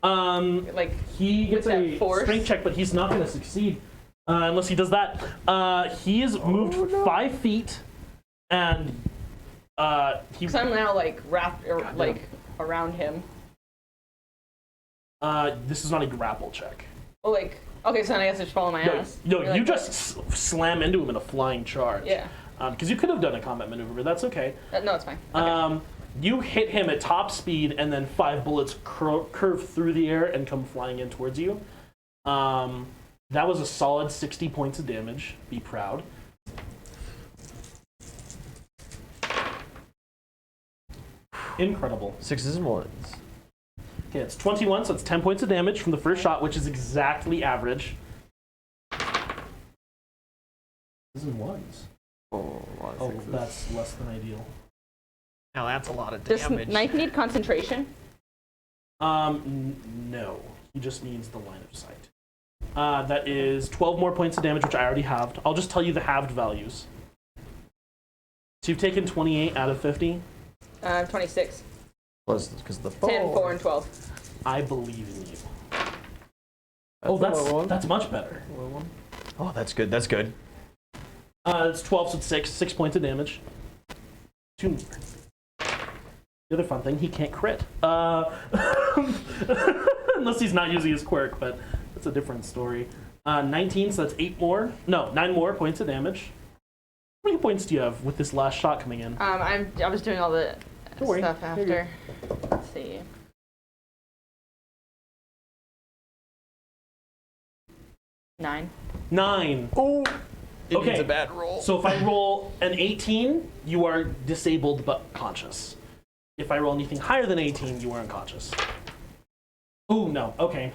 Like He gets With that a force? strength check, but he's not going to succeed unless he does that. He has moved 5 feet, and he. because I'm now like wrapped or God, like around him. This is not a grapple check. Well, like okay, so then I guess I just follow my ass. No, You're you like, just slam into him in a flying charge. Yeah. Because you could have done a combat maneuver, but that's okay. No, it's fine. Okay. You hit him at top speed, and then 5 bullets curve through the air and come flying in towards you. That was a solid 60 points of damage. Be proud. Incredible. 6s and 1s. Okay, it's 21, so it's 10 points of damage from the first shot, which is exactly average. This is ones. Oh, a lot of Oh, sixes. that's less than ideal. Now that's a lot of Does damage. knife need concentration? No. He just needs the line of sight. That is 12 more points of damage, which I already halved. I'll just tell you the halved values. So you've taken 28 out of 50. 26. Plus, because the 10, 4, and 12. I believe in you. a low one. That's much better. Low one. Oh, that's good. That's good. It's 12, so it's 6 points of damage. 2 more. The other fun thing, he can't crit. Unless he's not using his quirk, but that's a different story. 19, so that's 9 more points of damage. How many points do you have with this last shot coming in? I was doing all the stuff after. Let's see. Nine. Oh, it Okay. needs a bad roll. So if I roll an 18, you are disabled but conscious. If I roll anything higher than 18, you are unconscious. Oh, no. Okay.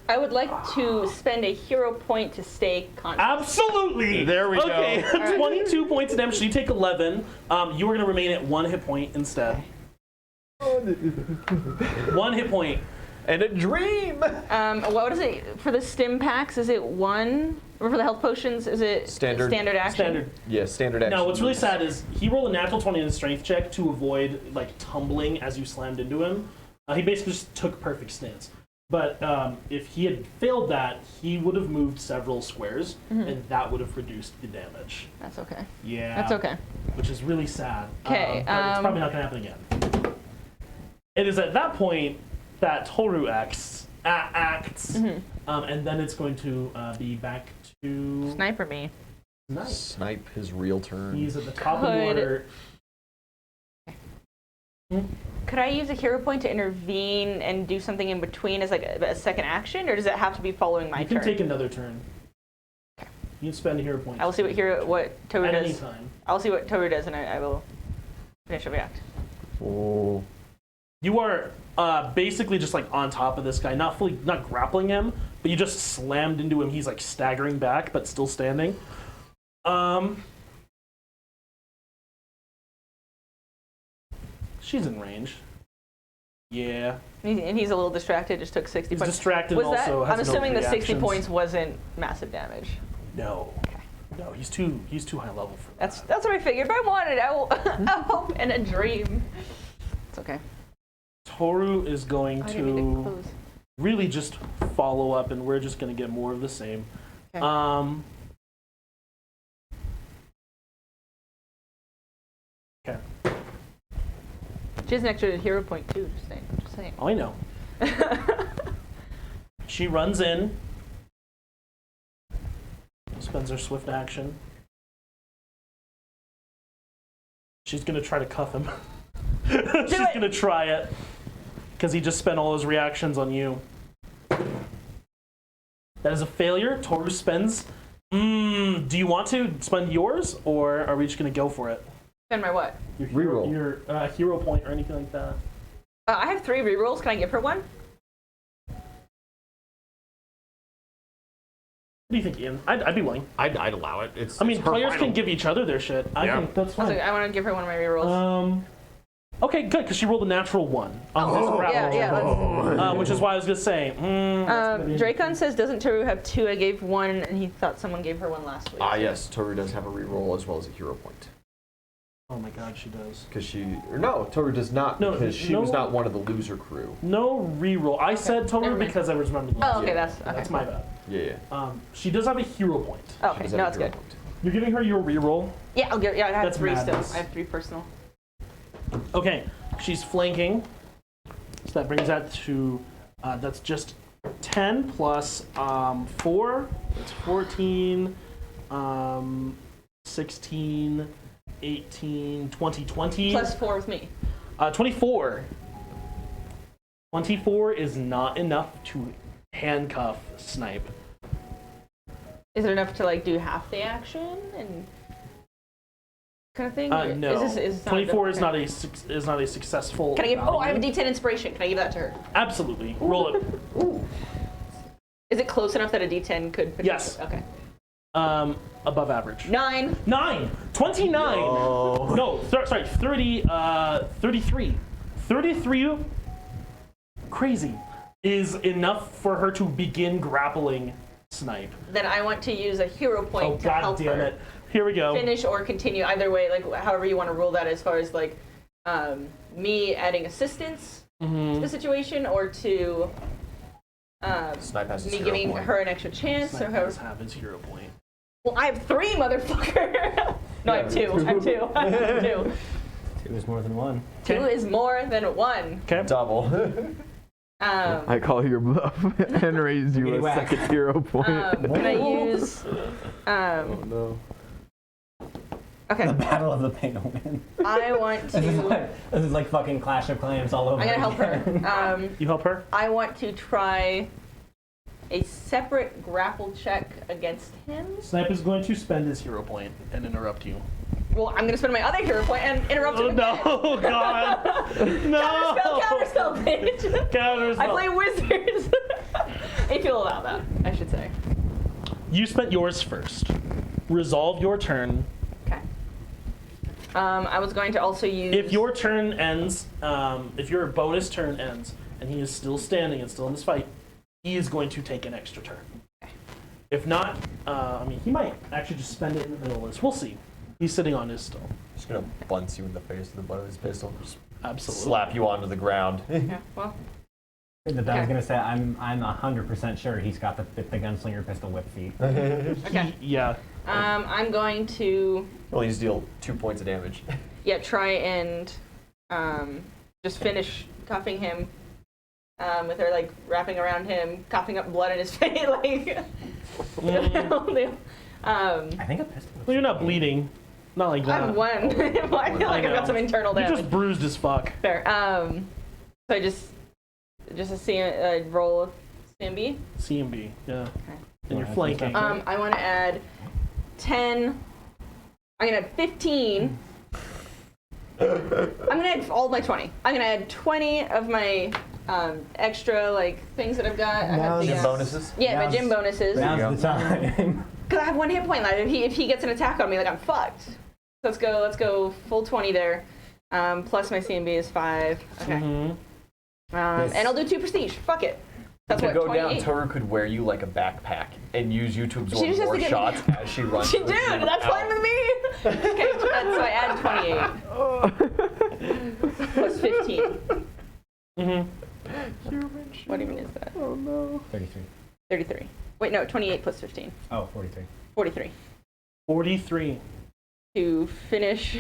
I would like to spend a hero point to stay conscious. Absolutely! There we go. Okay, 22 points of damage, so you take 11. You are going to remain at 1 hit point instead. 1 hit point. And a dream. What is it for the stim packs? Is it 1? Or for the health potions, is it Standard action? Standard. Yeah, standard action. Now, what's really sad is he rolled a natural 20 in his strength check to avoid like tumbling as you slammed into him. He basically just took perfect stance. But if he had failed that, he would have moved several squares, and that would have reduced the damage. That's okay. Yeah. That's okay. Which is really sad. Okay. But it's probably not going to happen again. It is at that point that Toru acts, and then it's going to be back to Sniper me. Snipe. Snipe his real turn. He's at the top of the order. Could I use a hero point to intervene and do something in between as like a second action, or does it have to be following my You turn? can take another turn. You can spend a hero point. I will see what Toru at does. any time. I'll see what Toru does, and I will finish a react. Oh. You are basically just like on top of this guy, not grappling him, but you just slammed into him. He's like staggering back, but still standing. She's in range. Yeah. And he's a little distracted. Just took 60 He's points. distracted Was and that? also has I'm no assuming the 60 reactions. points wasn't massive damage. No. No, he's too high level for that. That's what I figured. If I wanted, I will. I hope in a dream. It's okay. Toru is going I didn't mean to to close. really just follow up, and we're just going to get more of the same. Okay. Okay. She has an extra hero point too. Just saying. Oh, I know. She runs in, spends her swift action. She's gonna try to cuff him. She's gonna try it because he just spent all his reactions on you. That is a failure. Toru spends. Do you want to spend yours, or are we just gonna go for it? Spend my what? Your Reroll. Your hero point or anything like that. I have 3 rerolls. Can I give her one? What do you think, Ian? I'd be willing. I'd allow it. I mean, it's her players final. can give each other their shit. I Yeah. think that's I fine. want to give her one of my rerolls. Okay, good, because she rolled a natural 1 on this grapple. yeah. Which is why I was gonna say. Dracon says, doesn't Toru have 2? I gave 1, and he thought someone gave her one last week. Yes, Toru does have a reroll as well as a hero point. Oh my God, she does. No, Toru does not, No, because she was no. not one of the loser crew. No reroll. I said Toru Never mind. because I was remembering. Oh, okay, Yeah. that's my bad. Yeah. She does have a hero point. She Okay, does no, have a that's hero good. point. You're giving her your reroll. Yeah, I'll give. Yeah, I have That's 3 madness. still. I have 3 personal. Okay, she's flanking. So that brings that to that's just 10 plus 4. That's 14. 16, 18, 20. Plus 4 with me. 24. 24 is not enough to handcuff Snipe. Is it enough to like do half the action and kind of thing? Or No. Is this 24 okay. is not a successful. Can I give? Oh, I have a value. D10 inspiration. Can I give that to her? Absolutely. Roll it. Is it close enough that a D10 could? Yes. Okay. Above average. 9. 9. 29. Oh. No, sorry. 30. 33. 33. Crazy is enough for her to begin grappling Snipe. Then I want to use a hero point Oh to God help damn her it! Here we go. finish or continue. Either way, like however you want to rule that, as far as like me adding assistance to the situation, or to Snipe has his me hero giving point. her an extra chance, Snipe or however. does have his hero point. Well, I have 3, motherfucker. No, I have 2. I have 2. I have 2. 2 is more than 1. 2 is more than 1. Okay. Double. I call your bluff and raise you a second hero point. Can I use? Oh no. Okay. The Battle of the Pay to Win. I want to. This is like fucking Clash of Clans all over. I'm gonna help again. her. You help her? I want to try a separate grapple check against him. Snipe is going to spend his hero point and interrupt you. Well, I'm gonna spend my other hero point and interrupt him. No, God. No. Counterspell, bitch. Counterspell. I play wizards. I feel about that, I should say. You spent yours first. Resolve your turn. Okay. I was going to also use. If your turn ends, if your bonus turn ends, and he is still standing and still in this fight, he is going to take an extra turn. Okay. If not, I mean, he might actually just spend it in the middle of this. We'll see. He's sitting on his still. Just gonna bunce you in the face with the butt of his pistol. Just Absolutely. slap you onto the ground. Yeah, well. I was gonna say I'm 100% sure he's got the gunslinger pistol whip feet. Okay. Yeah. I'm going to. Only just deal 2 points of damage. Yeah, try and just finish cuffing him with her, like, wrapping around him, coughing up blood in his face, like... I think a pistol. Well, you're not bleeding. Not like that. I'm 1. I feel like I've got some internal You're damage. just bruised as fuck. Fair. So I just a roll CMB. CMB, yeah. Okay. And you're flanking. I want to add 10. I'm going to add 15. I'm going to add all of my 20. I'm going to add 20 of my extra, like, things that I've got. I have the, Gym bonuses? Yeah, my gym bonuses. Now's the time. Because I have 1 hit point left. If he gets an attack on me, like, I'm fucked. So let's go full 20 there. Plus my CMB is 5. Okay. Mm-hmm. And I'll do 2 prestige. Fuck it. That's To what, go down, 28? Toru could wear you like a backpack and use you to She absorb just has more to get shots as she runs. Dude, that's fine with me. Okay, so I add 28. Plus 15. Mm-hmm. What even is that? Oh no. 33. 33. Wait, no, 28 plus 15. Oh, 43. 43. 43. To finish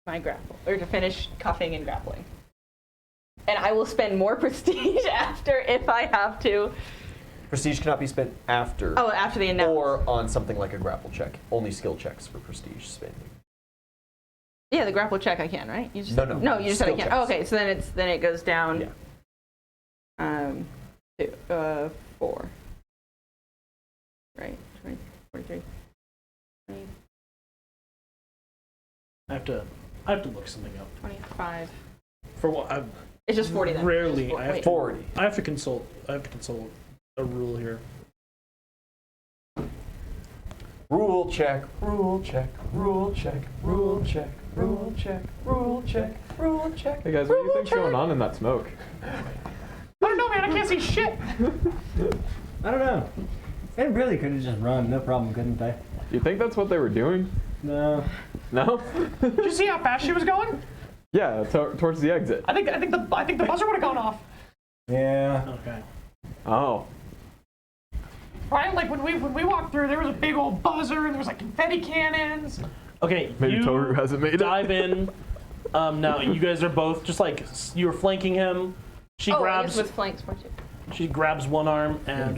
my grapple, or to finish cuffing and grappling. And I will spend more prestige after if I have to. Prestige cannot be spent after. Oh, after the announcement. Or on something like a grapple check. Only skill checks for prestige spending. Yeah, the grapple check I can, right? You just, No. No, you just said I Skill can't. checks. Oh, okay, so then it goes down. Yeah. To 4. Right. 20, 43. 20, I have to look something up. 25. For what? It's just 40 then. Rarely. I have Wait. to 40. I have to consult a rule here. Rule check, rule check, rule check, rule check, rule check, rule check, rule check. Hey guys, what do you think's going on in that smoke? I don't know, man. I can't see shit. I don't know. They really could have just run, no problem, couldn't they? Do you think that's what they were doing? No. No? Did you see how fast she was going? Yeah, towards the exit. I think the buzzer would have gone off. Yeah. Okay. Oh. Right? Like when we walked through, there was a big old buzzer and there was like confetti cannons. Okay. Maybe you Toru hasn't made it. dive in. Now you guys are both just like you're flanking him. She Oh, I grabs. guess with flanks, weren't you? She grabs one arm and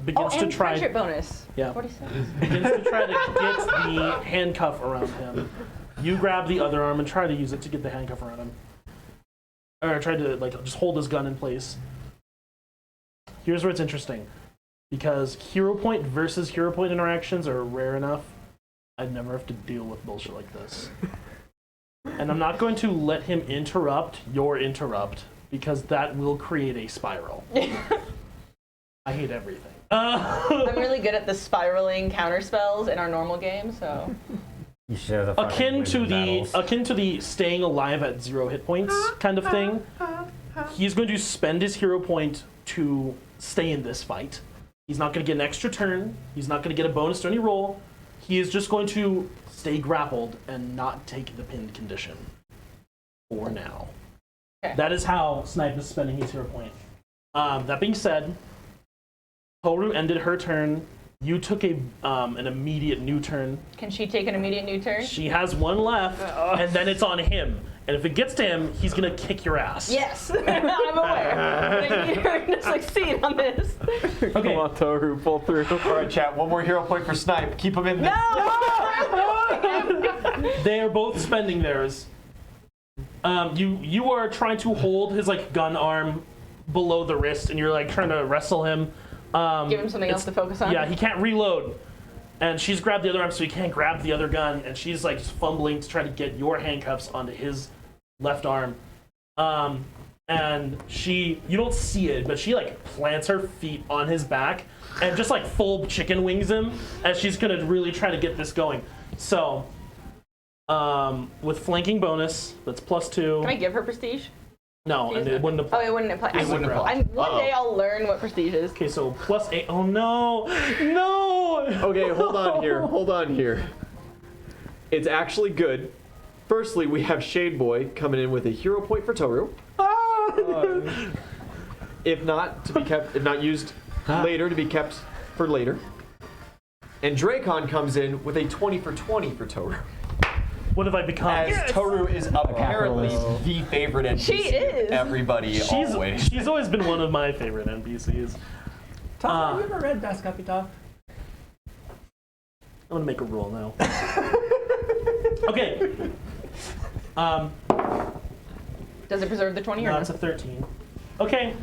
begins to and try. friendship bonus. Yeah. 46. Begins to try to get the handcuff around him. You grab the other arm and try to use it to get the handcuff around him. Or try to like just hold his gun in place. Here's where it's interesting. Because hero point versus hero point interactions are rare enough, I'd never have to deal with bullshit like this. And I'm not going to let him interrupt your interrupt, because that will create a spiral. I hate everything. I'm really good at the spiraling counter spells in our normal game, so. You should have the akin to the staying alive at 0 hit points kind of thing. He's going to spend his hero point to stay in this fight. He's not going to get an extra turn. He's not going to get a bonus to any roll. He is just going to stay grappled and not take the pinned condition for now. Okay. That is how Snipe is spending his hero point. That being said, Toru ended her turn You took an immediate new turn. Can she take an immediate new turn? She has one left, and then it's on him. And if it gets to him, he's gonna kick your ass. Yes, I'm aware. But I need her to succeed on this. Okay. Come on, Toru, pull through. All right, chat. One more hero point for Snipe. Keep him in there. They are both spending theirs. You are trying to hold his like gun arm below the wrist, and you're like trying to wrestle him. Give him something else to focus on. Yeah, he can't reload. And she's grabbed the other arm, so he can't grab the other gun. And she's like just fumbling to try to get your handcuffs onto his left arm. And you don't see it, but she like plants her feet on his back and just like full chicken wings him as she's gonna really try to get this going. So, with flanking bonus, that's +2. Can I give her prestige? No, and it wouldn't apply. Oh, it wouldn't apply. It wouldn't apply. One day I'll learn what prestige is. Okay, so +8. Oh no! No! Okay, hold on here. It's actually good. Firstly, we have Shade Boy coming in with a hero point for Toru. If not used later, to be kept for later. And Dracon comes in with a 20 for 20 for Toru. What have I become? As Toru is apparently the favorite NPC. She is. Everybody always. She's always been one of my favorite NPCs. Tom, have you ever read Das Kapital? I'm gonna make a rule now. Okay. Does it preserve the 20 or No, not? it's a 13. Okay.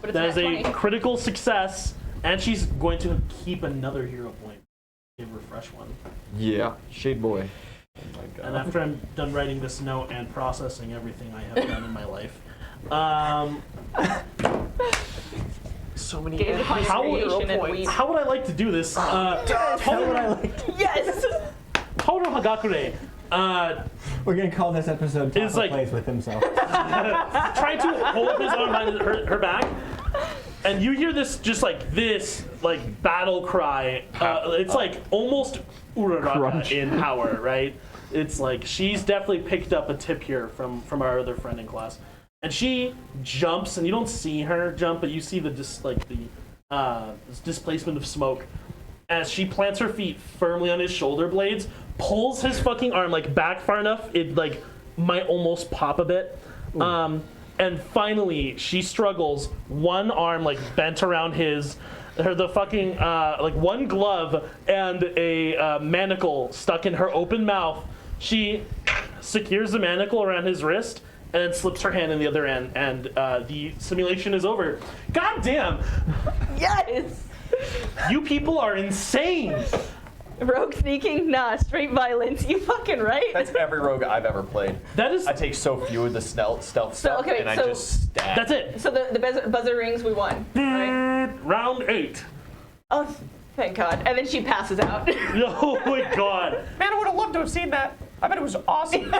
But it's That is not a 20. critical success, and she's going to keep another hero point. Give her a fresh one. Yeah, Shade Boy. Oh my god. And after I'm done writing this note and processing everything I have done in my life, so many. Gaze upon How creation and weep. would I like to do this? Yes! Toru Hagakure. We're gonna call this episode Top It's of like- Place with himself. Trying to hold his arm behind her back, and you hear this battle cry. It's like almost Uraraka Crunch. in power, right? It's like she's definitely picked up a tip here from our other friend in class, and she jumps, and you don't see her jump, but you see the displacement of smoke as she plants her feet firmly on his shoulder blades, pulls his fucking arm like back far enough it like might almost pop a bit. And finally she struggles, one arm like bent around the fucking like one glove and a manacle stuck in her open mouth. She secures the manacle around his wrist and then slips her hand in the other end, and the simulation is over. God damn! Yes! You people are insane! Rogue sneaking? Nah, straight violence. You fucking right? That's every rogue I've ever played. That is. I take so few of the stealth stuff, okay, and I so- just stab. That's it. So the buzzer rings, we won. Right? Round 8. Oh, thank God. And then she passes out. Oh my god. Man, I would have loved to have seen that. I bet it was awesome.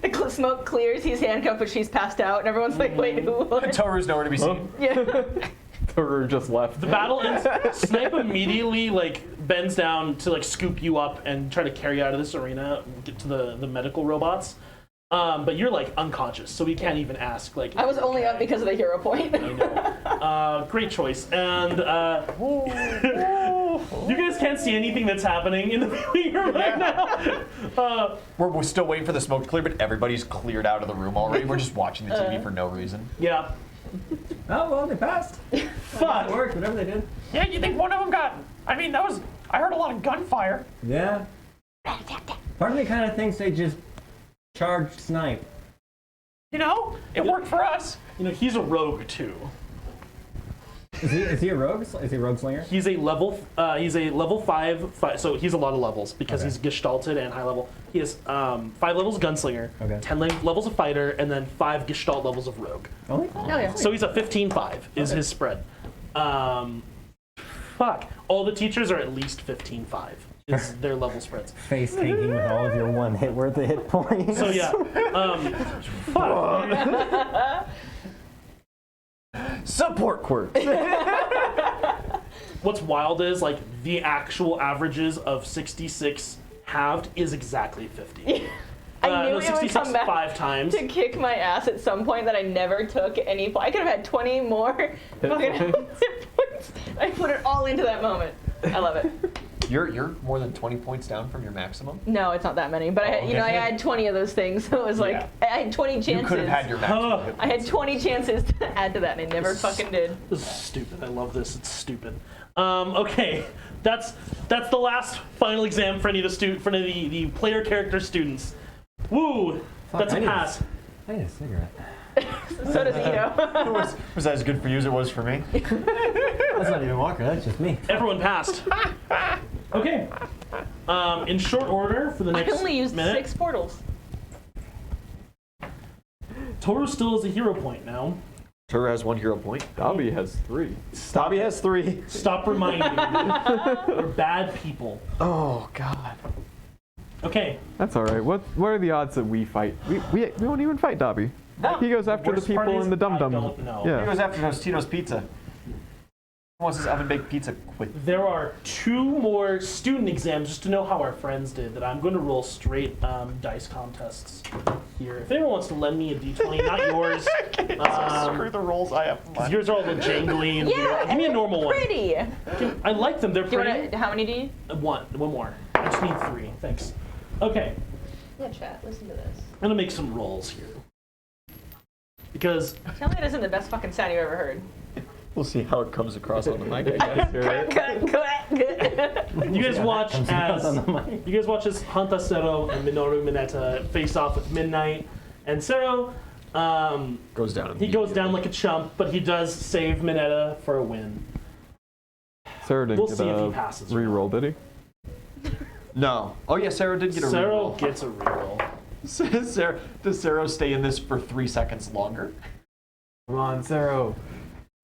The smoke clears, he's handcuffed, but she's passed out, and everyone's like, wait, who? Toru's nowhere to be seen. Yeah. Toru just left. The battle ends. Snipe immediately like bends down to like scoop you up and try to carry you out of this arena, get to the medical robots. But you're like unconscious, so we can't even ask. Like I was only up because of the hero point. I know. Great choice. And you guys can't see anything that's happening in the viewing room right now. We're still waiting for the smoke to clear, but everybody's cleared out of the room already. We're just watching the TV for no reason. Yeah. Oh, well, they passed. Fuck. It worked, whatever they did. Yeah, you think one of them got... I mean, I heard a lot of gunfire. Yeah. Part of me kind of thinks they just charged Snipe. You know, it worked for us. You know, he's a rogue too. Is he a rogue? Is he a rogue slinger? He's a level 5, so he's a lot of levels because he's gestalted and high level. He has 5 levels gunslinger, Okay. 10 levels of fighter, and then 5 gestalt levels of rogue. Only? Oh, yeah. So he's a 15-5 is his spread. Fuck. All the teachers are at least 15-5 is their level spreads. Face tanking with all of your one hit worth of hit points. So yeah. Fuck. Support quirks. What's wild is like the actual averages of 66 halved is exactly 50. I knew no, it would 66 come back 5 times. to kick my ass at some point that I never took any. I could have had 20 more fucking hit points. I put it all into that moment. I love it. You're more than 20 points down from your maximum. No, it's not that many, but I had 20 of those things, so it was like Yeah. I had 20 chances. You could have had your maximum. Huh. I had 20 chances to add to that, and I never fucking did. This is stupid. I love this. It's stupid. Okay, that's the last final exam for any of the player character students. Woo! That's a pass. I need a cigarette. So does Ito. Was that as good for you as it was for me? That's not even Walker, that's just me. Everyone passed. Okay. In short order for the I next only used minute, 6 portals. Toru still has a hero point now. Toru has 1 hero point. Dobby has 3. Dobby has 3. Stop reminding me. We're bad people. Oh God. Okay. That's all right. What are the odds that we fight? We won't even fight Dobby. He goes after the Worst part people is in the dum I dum. don't know. He Yeah. goes after Tostino's pizza. Who wants his oven-baked pizza quick? There are 2 more student exams just to know how our friends did that I'm going to roll straight dice contests here. If anyone wants to lend me a d20, not yours. Screw the rolls I have. Because yours are all the jangly and weird. Give me a normal one. Pretty. I like them. They're Do you pretty. want to? How many do you? One more. I just need 3. Thanks. Okay. Yeah, chat. Listen to this. I'm going to make some rolls here. Because Tell me it isn't the best fucking sound you've ever heard. We'll see how it comes across on the mic. you guys watch as Hantasero and Minoru Mineta face off with Midnight. And Sero, Goes down. he goes down like a chump, but he does save Mineta for a win. Sarah didn't We'll get see if he a passes or reroll, did he? No. Oh yeah, Sarah did get a Sero reroll. gets a reroll. Does Sarah stay in this for 3 seconds longer? Come on, Sarah.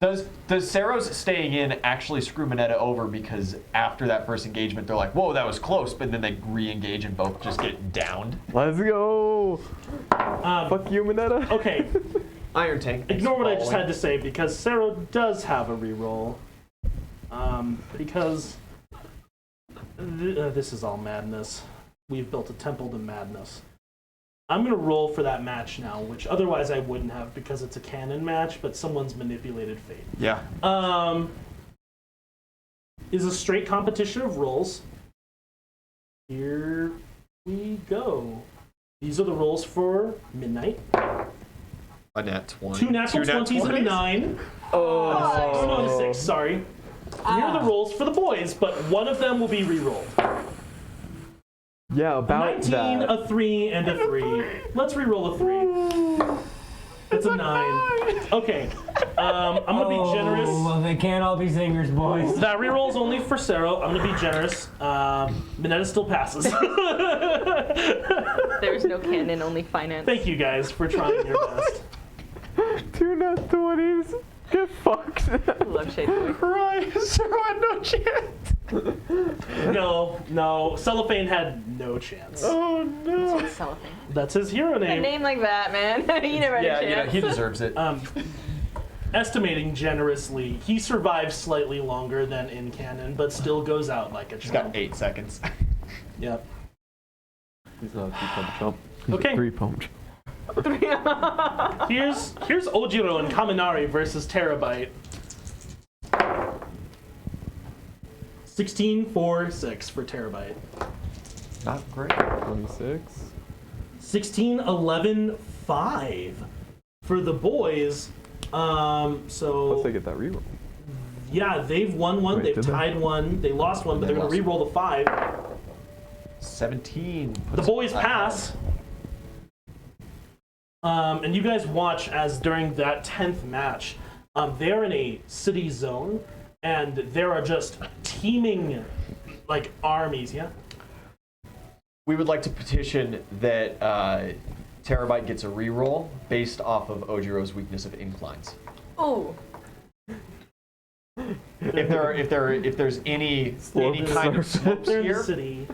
Does Sarah's staying in actually screw Mineta over because after that first engagement they're like, whoa, that was close, but then they re-engage and both just get downed? Let's go. Fuck you, Mineta. Okay, Iron Tank. ignore what I just had to say because Sero does have a reroll. Because this is all madness. We've built a temple to madness. I'm going to roll for that match now, which otherwise I wouldn't have because it's a canon match, but someone's manipulated fate. Yeah. Is a straight competition of rolls. Here we go. These are the rolls for Midnight. A nat 20. 2 natural 20s and a 9. Oh, no, a 6, sorry. Here are the rolls for the boys, but one of them will be re-rolled. Yeah, about 19, that. a 3, and a 3. Let's re-roll a 3. It's a 9. Okay. I'm going to be generous. Well, they can't all be singers, boys. That re-roll is only for Sero. I'm going to be generous. Mineta still passes. There's no canon, only finance. Thank you guys for trying your best. 2 nat 20s. Get fucked. Love Shade Boy. Right, Sarah had no chance. No. Cellophane had no chance. Oh no. Cellophane. That's his hero A name. name like that, man. You never had Yeah, a chance. he deserves it. Estimating generously, he survives slightly longer than in canon, but still goes out like a He's chump. got 8 seconds. Yep. He's not a 2-pump chump. He's Okay. a 3-pump chump. Here's Ojiro and Kaminari versus Terabyte. 16-4-6 for Terabyte. Not great. 26. 16-11-5 for the boys. Plus So they get that reroll. yeah, they've won one, Wait, they've did they? tied one, they lost one, but They they're going to lost. re-roll the 5. 17. The boys pass. And you guys watch as during that 10th match, they're in a city zone, and there are just teeming, like, armies, yeah? We would like to petition that Terabyte gets a reroll based off of Ojiro's weakness of inclines. Ooh. If there's any kind of slopes They're in the here, city.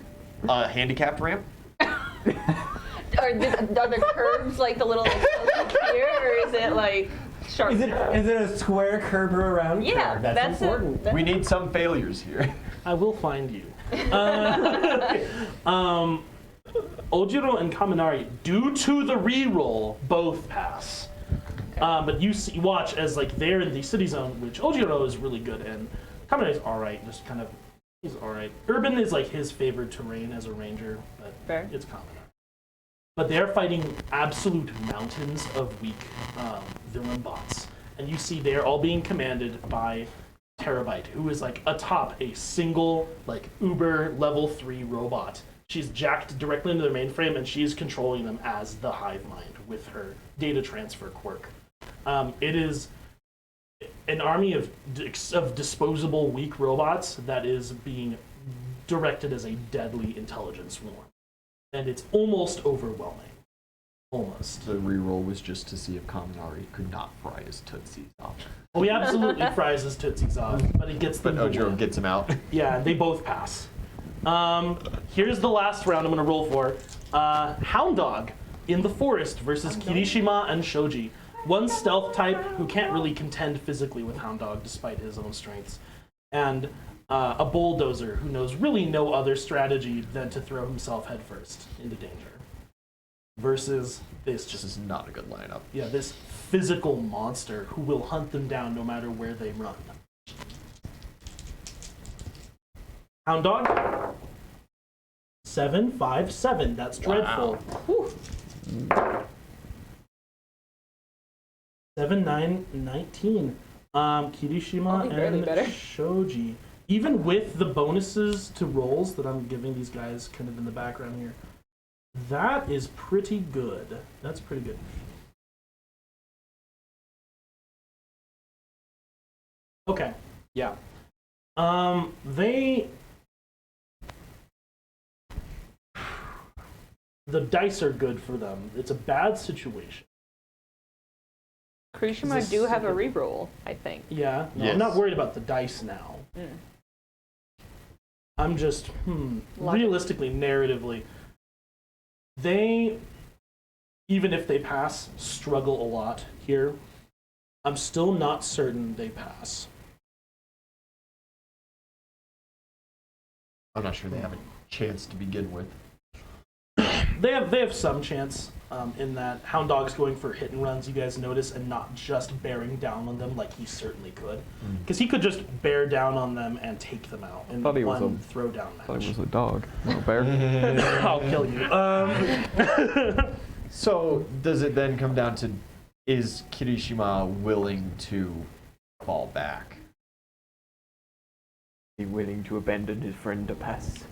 a handicapped ramp. Are the curves like the little like, here, or is it like sharp? Is it a square curve or a round Yeah, curve? That's important. We need some failures here. I will find you. Ojiro and Kaminari, due to the reroll, both pass. But you watch as like they're in the city zone, which Ojiro is really good in. Kaminari's all right, just kind of He's alright. Urban is like his favorite terrain as a ranger, but Fair. it's common. But they're fighting absolute mountains of weak villain bots. And you see they're all being commanded by Terabyte, who is like atop a single like Uber level 3 robot. She's jacked directly into their mainframe and she's controlling them as the hive mind with her data transfer quirk. It is an army of disposable weak robots that is being directed as a deadly intelligence swarm. And it's almost overwhelming. Almost. The reroll was just to see if Kaminari could not fry his tootsies off. Well, he absolutely fries his tootsies off, but he gets them. But Ojiro gets him out. Yeah, they both pass. Here's the last round I'm going to roll for. Hound Dog in the forest versus Kirishima and Shoji. One stealth type who can't really contend physically with Hound Dog despite his own strengths. And a bulldozer who knows really no other strategy than to throw himself headfirst into danger. Versus this This is not a good lineup. yeah, this physical monster who will hunt them down no matter where they run. Hound Dog. 7, 5, 7. That's dreadful. Whew. 7, 9, 19. Kirishima and better. Shoji. Even with the bonuses to rolls that I'm giving these guys kind of in the background here, that is pretty good. That's pretty good. Okay. Yeah. The dice are good for them. It's a bad situation. Kirishima Is this do have a second- reroll, I think. Yeah. No, Yes. I'm not worried about the dice now. I'm just, realistically, narratively, they, even if they pass, struggle a lot here. I'm still not certain they pass. I'm not sure they have a chance to begin with. They have some chance in that Hound Dog's going for hit and runs, you guys notice, and not just bearing down on them like he certainly could. Because he could just bear down on them and take them out in Thought he was one a- throwdown I thought match. it was a dog, not a bear. I'll kill you. So does it then come down to, is Kirishima willing to fall back? He willing to abandon his friend to pass.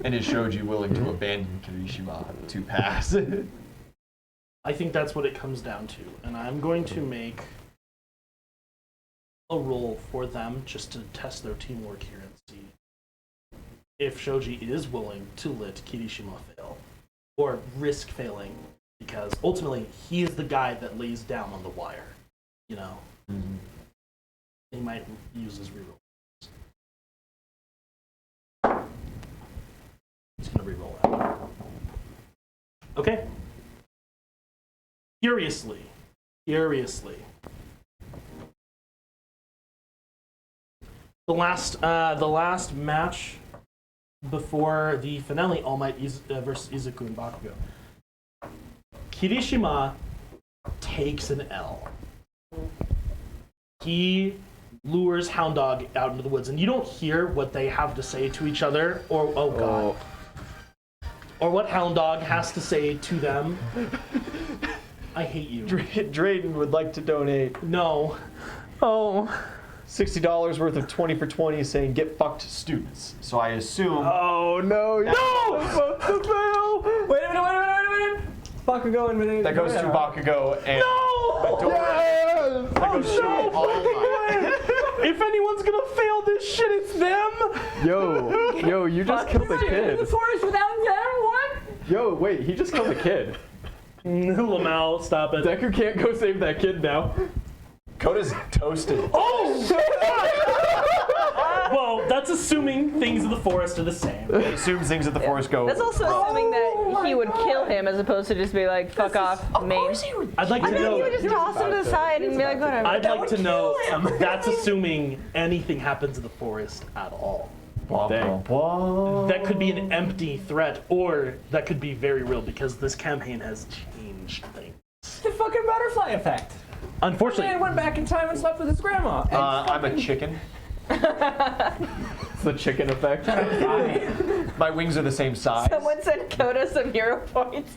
And is Shoji willing to abandon Kirishima to pass? I think that's what it comes down to. And I'm going to make a roll for them just to test their teamwork here and see if Shoji is willing to let Kirishima fail or risk failing, because ultimately he is the guy that lays down on the wire, you know. He might use his reroll. He's gonna reroll that. Okay. Curiously. The last match before the finale, All Might versus Izuku and Bakugo. Kirishima takes an L. He lures Hound Dog out into the woods, and you don't hear what they have to say to each other, or or what Hound Dog has to say to them. I hate you. Drayden would like to donate No. $60 worth of 20 for 20 saying get fucked students. So I assume Oh no! No! Wait a minute. Bakugo and Minute. that goes to Bakugo and Yes! that goes to All Might. If anyone's gonna fail this shit, it's them! Yo, you just killed the kid. Forest without them? What? Yo, wait, he just killed the kid. Lamau, stop it. Deku can't go save that kid now. Koda's toasted. Oh! Well, that's assuming things in the forest are the same. It assumes things at the forest go. That's also assuming that he would kill him as opposed to just be like, fuck off, main. I'd like to I think he know. would just toss him to the side and be like, whatever. I'd like to know. That's assuming anything happens in the forest at all. Blah, blah, blah. That could be an empty threat, or that could be very real because this campaign has changed things. The fucking butterfly effect. Unfortunately, Man went back in time and slept with his grandma. I'm a chicken. It's the chicken effect. My wings are the same size. Someone sent Koda some hero points.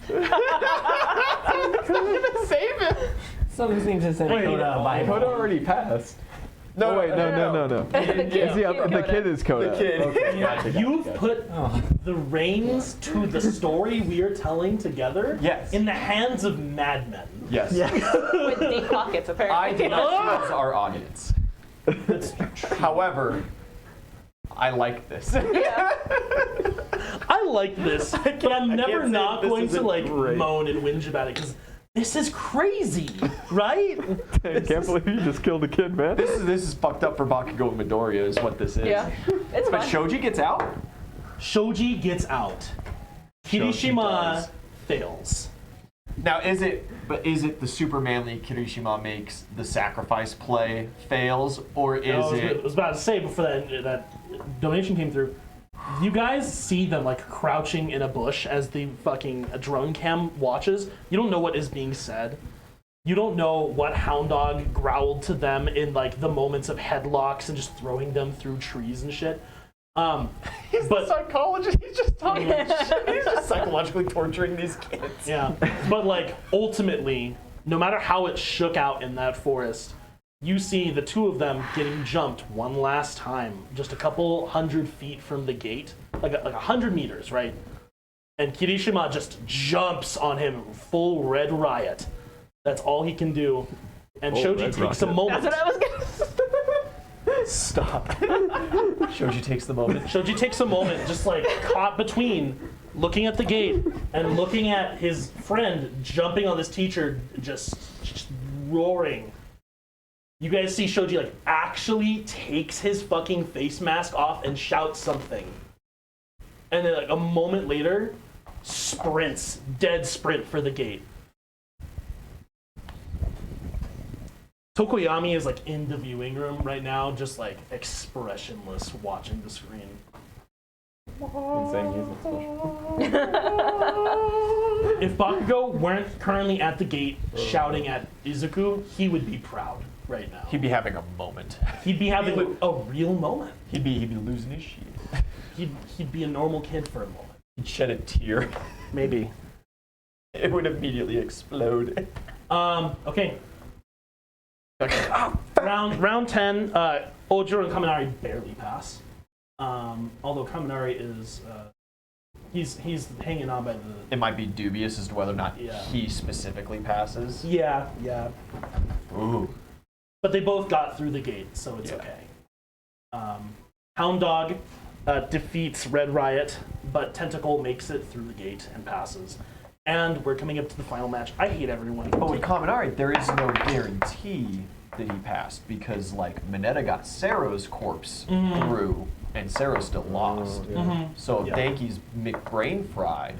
Save him. Someone seems to say Wait, Coda by Coda already passed. No, Oh, wait, no. The It's the kid is Coda. The kid. Okay, gotcha, You've gotcha. put the reins to the story we are telling together Yes. in the hands of madmen. Yes. With deep pockets, I apparently. do not choose our audience. That's However, I like this. I like this, but I'm I never can't say not this going to isn't like great. moan and whinge about it because this is crazy, right? I can't believe you just killed a kid, man. This is fucked up for Bakugo and Midoriya is what this is. Yeah, it's But fine. Shoji gets out? Shoji gets out. Kirishima does. fails. Now is it the super manly Kirishima makes the sacrifice play fails, or is I it was about to say before that donation came through. You guys see them like crouching in a bush as the fucking drone cam watches. You don't know what is being said. You don't know what hound dog growled to them in like the moments of headlocks and just throwing them through trees and shit. But psychologist? He's just talking he's just psychologically torturing these kids. yeah, but like ultimately, no matter how it shook out in that forest, you see the two of them getting jumped one last time, just a couple 100 feet from the gate, like 100 meters, right? And Kirishima just jumps on him, full red riot. That's all he can do. And Full Shoji red takes a rocket. moment. That's what I was gonna say. Stop. Shoji takes the moment. Shoji takes a moment, just like caught between looking at the gate and looking at his friend jumping on this teacher, just roaring. You guys see Shoji like actually takes his fucking face mask off and shouts something. And then like a moment later, sprints, dead sprint for the gate. Tokoyami is like in the viewing room right now, just like expressionless watching the screen. Insane music special. If Bakugo weren't currently at the gate shouting at Izuku, he would be proud right now. He'd be having a moment. He'd be having a real moment. He'd be losing his shit. He'd be a normal kid for a moment. He'd shed a tear. Maybe. It would immediately explode. Okay. Round 10, Ojiro and Kaminari barely pass. Although Kaminari is he's hanging on by the It might be dubious as to whether or not Yeah. he specifically passes. yeah. Ooh. But they both got through the gate, so it's Yeah. okay. Hound Dog defeats Red Riot, but Tentacle makes it through the gate and passes. And we're coming up to the final match. I hate everyone. But with Kaminari, there is no guarantee that he passed because, like, Mineta got Sero's corpse through, and Sero still lost. So if Yeah. Danky's McBrain fried,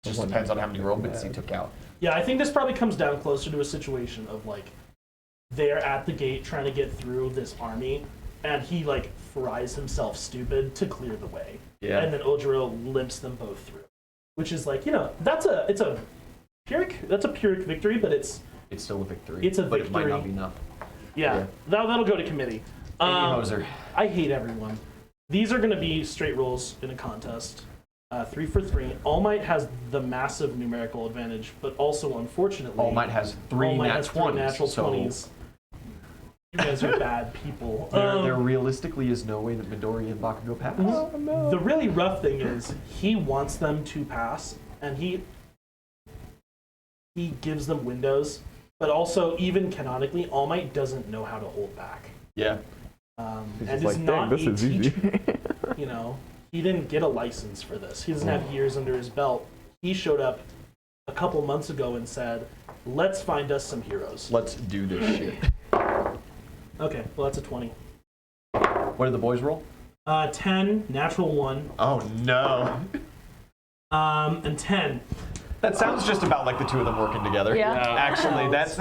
just depends on how many robots he took out. Yeah, I think this probably comes down closer to a situation of like they're at the gate trying to get through this army, and he like fries himself stupid to clear the way. Yeah. And then Ojiro limps them both through, which is like it's a Pyrrhic victory, but it's It's still a victory. It's a but it might not victory. be enough. yeah. That'll go to committee. Amy Hoser. I hate everyone. These are going to be straight rolls in a contest. 3 for 3. All Might has the massive numerical advantage, but also, unfortunately, All Might has three All Might nat has 3 20s. natural so 20s. You guys are bad people. there realistically is no way that Midori and Bakugo pass. The really rough thing is he wants them to pass, and he gives them windows, but also, even canonically, All Might doesn't know how to hold back. Yeah. He's And just is like, not dang, this a is easy. teacher. You know, he didn't get a license for this. He doesn't have years under his belt. He showed up a couple months ago and said, "Let's find us some heroes." Let's do this shit. Okay, well that's a 20. What did the boys roll? 10, natural 1, Oh no. and 10. That sounds just about like the two of them working together. Yeah. Actually, that's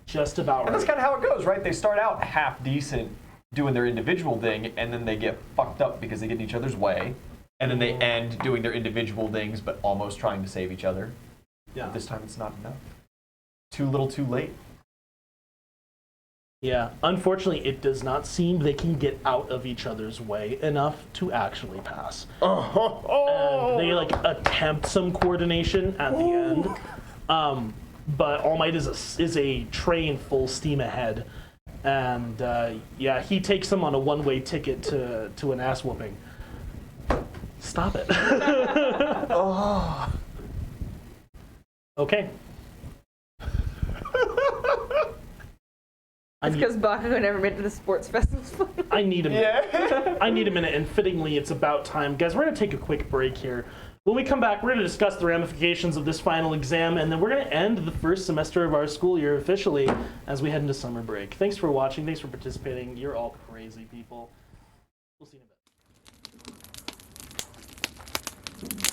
Just about and that's right. kind of how it goes, right? They start out half decent doing their individual thing, and then they get fucked up because they get in each other's way, and then they end doing their individual things but almost trying to save each other. Yeah. This time it's not enough. Too little, too late. Yeah, unfortunately, it does not seem they can get out of each other's way enough to actually pass. And they like attempt some coordination at the end, but All Might is a train full steam ahead, and yeah, he takes them on a one-way ticket to an ass whooping. Stop it. Okay. It's because Bakugo never made it to the sports festival. I need a minute. I need a minute, and fittingly, it's about time. Guys, we're going to take a quick break here. When we come back, we're going to discuss the ramifications of this final exam, and then we're going to end the first semester of our school year officially as we head into summer break. Thanks for watching. Thanks for participating. You're all crazy people. We'll see you in a bit.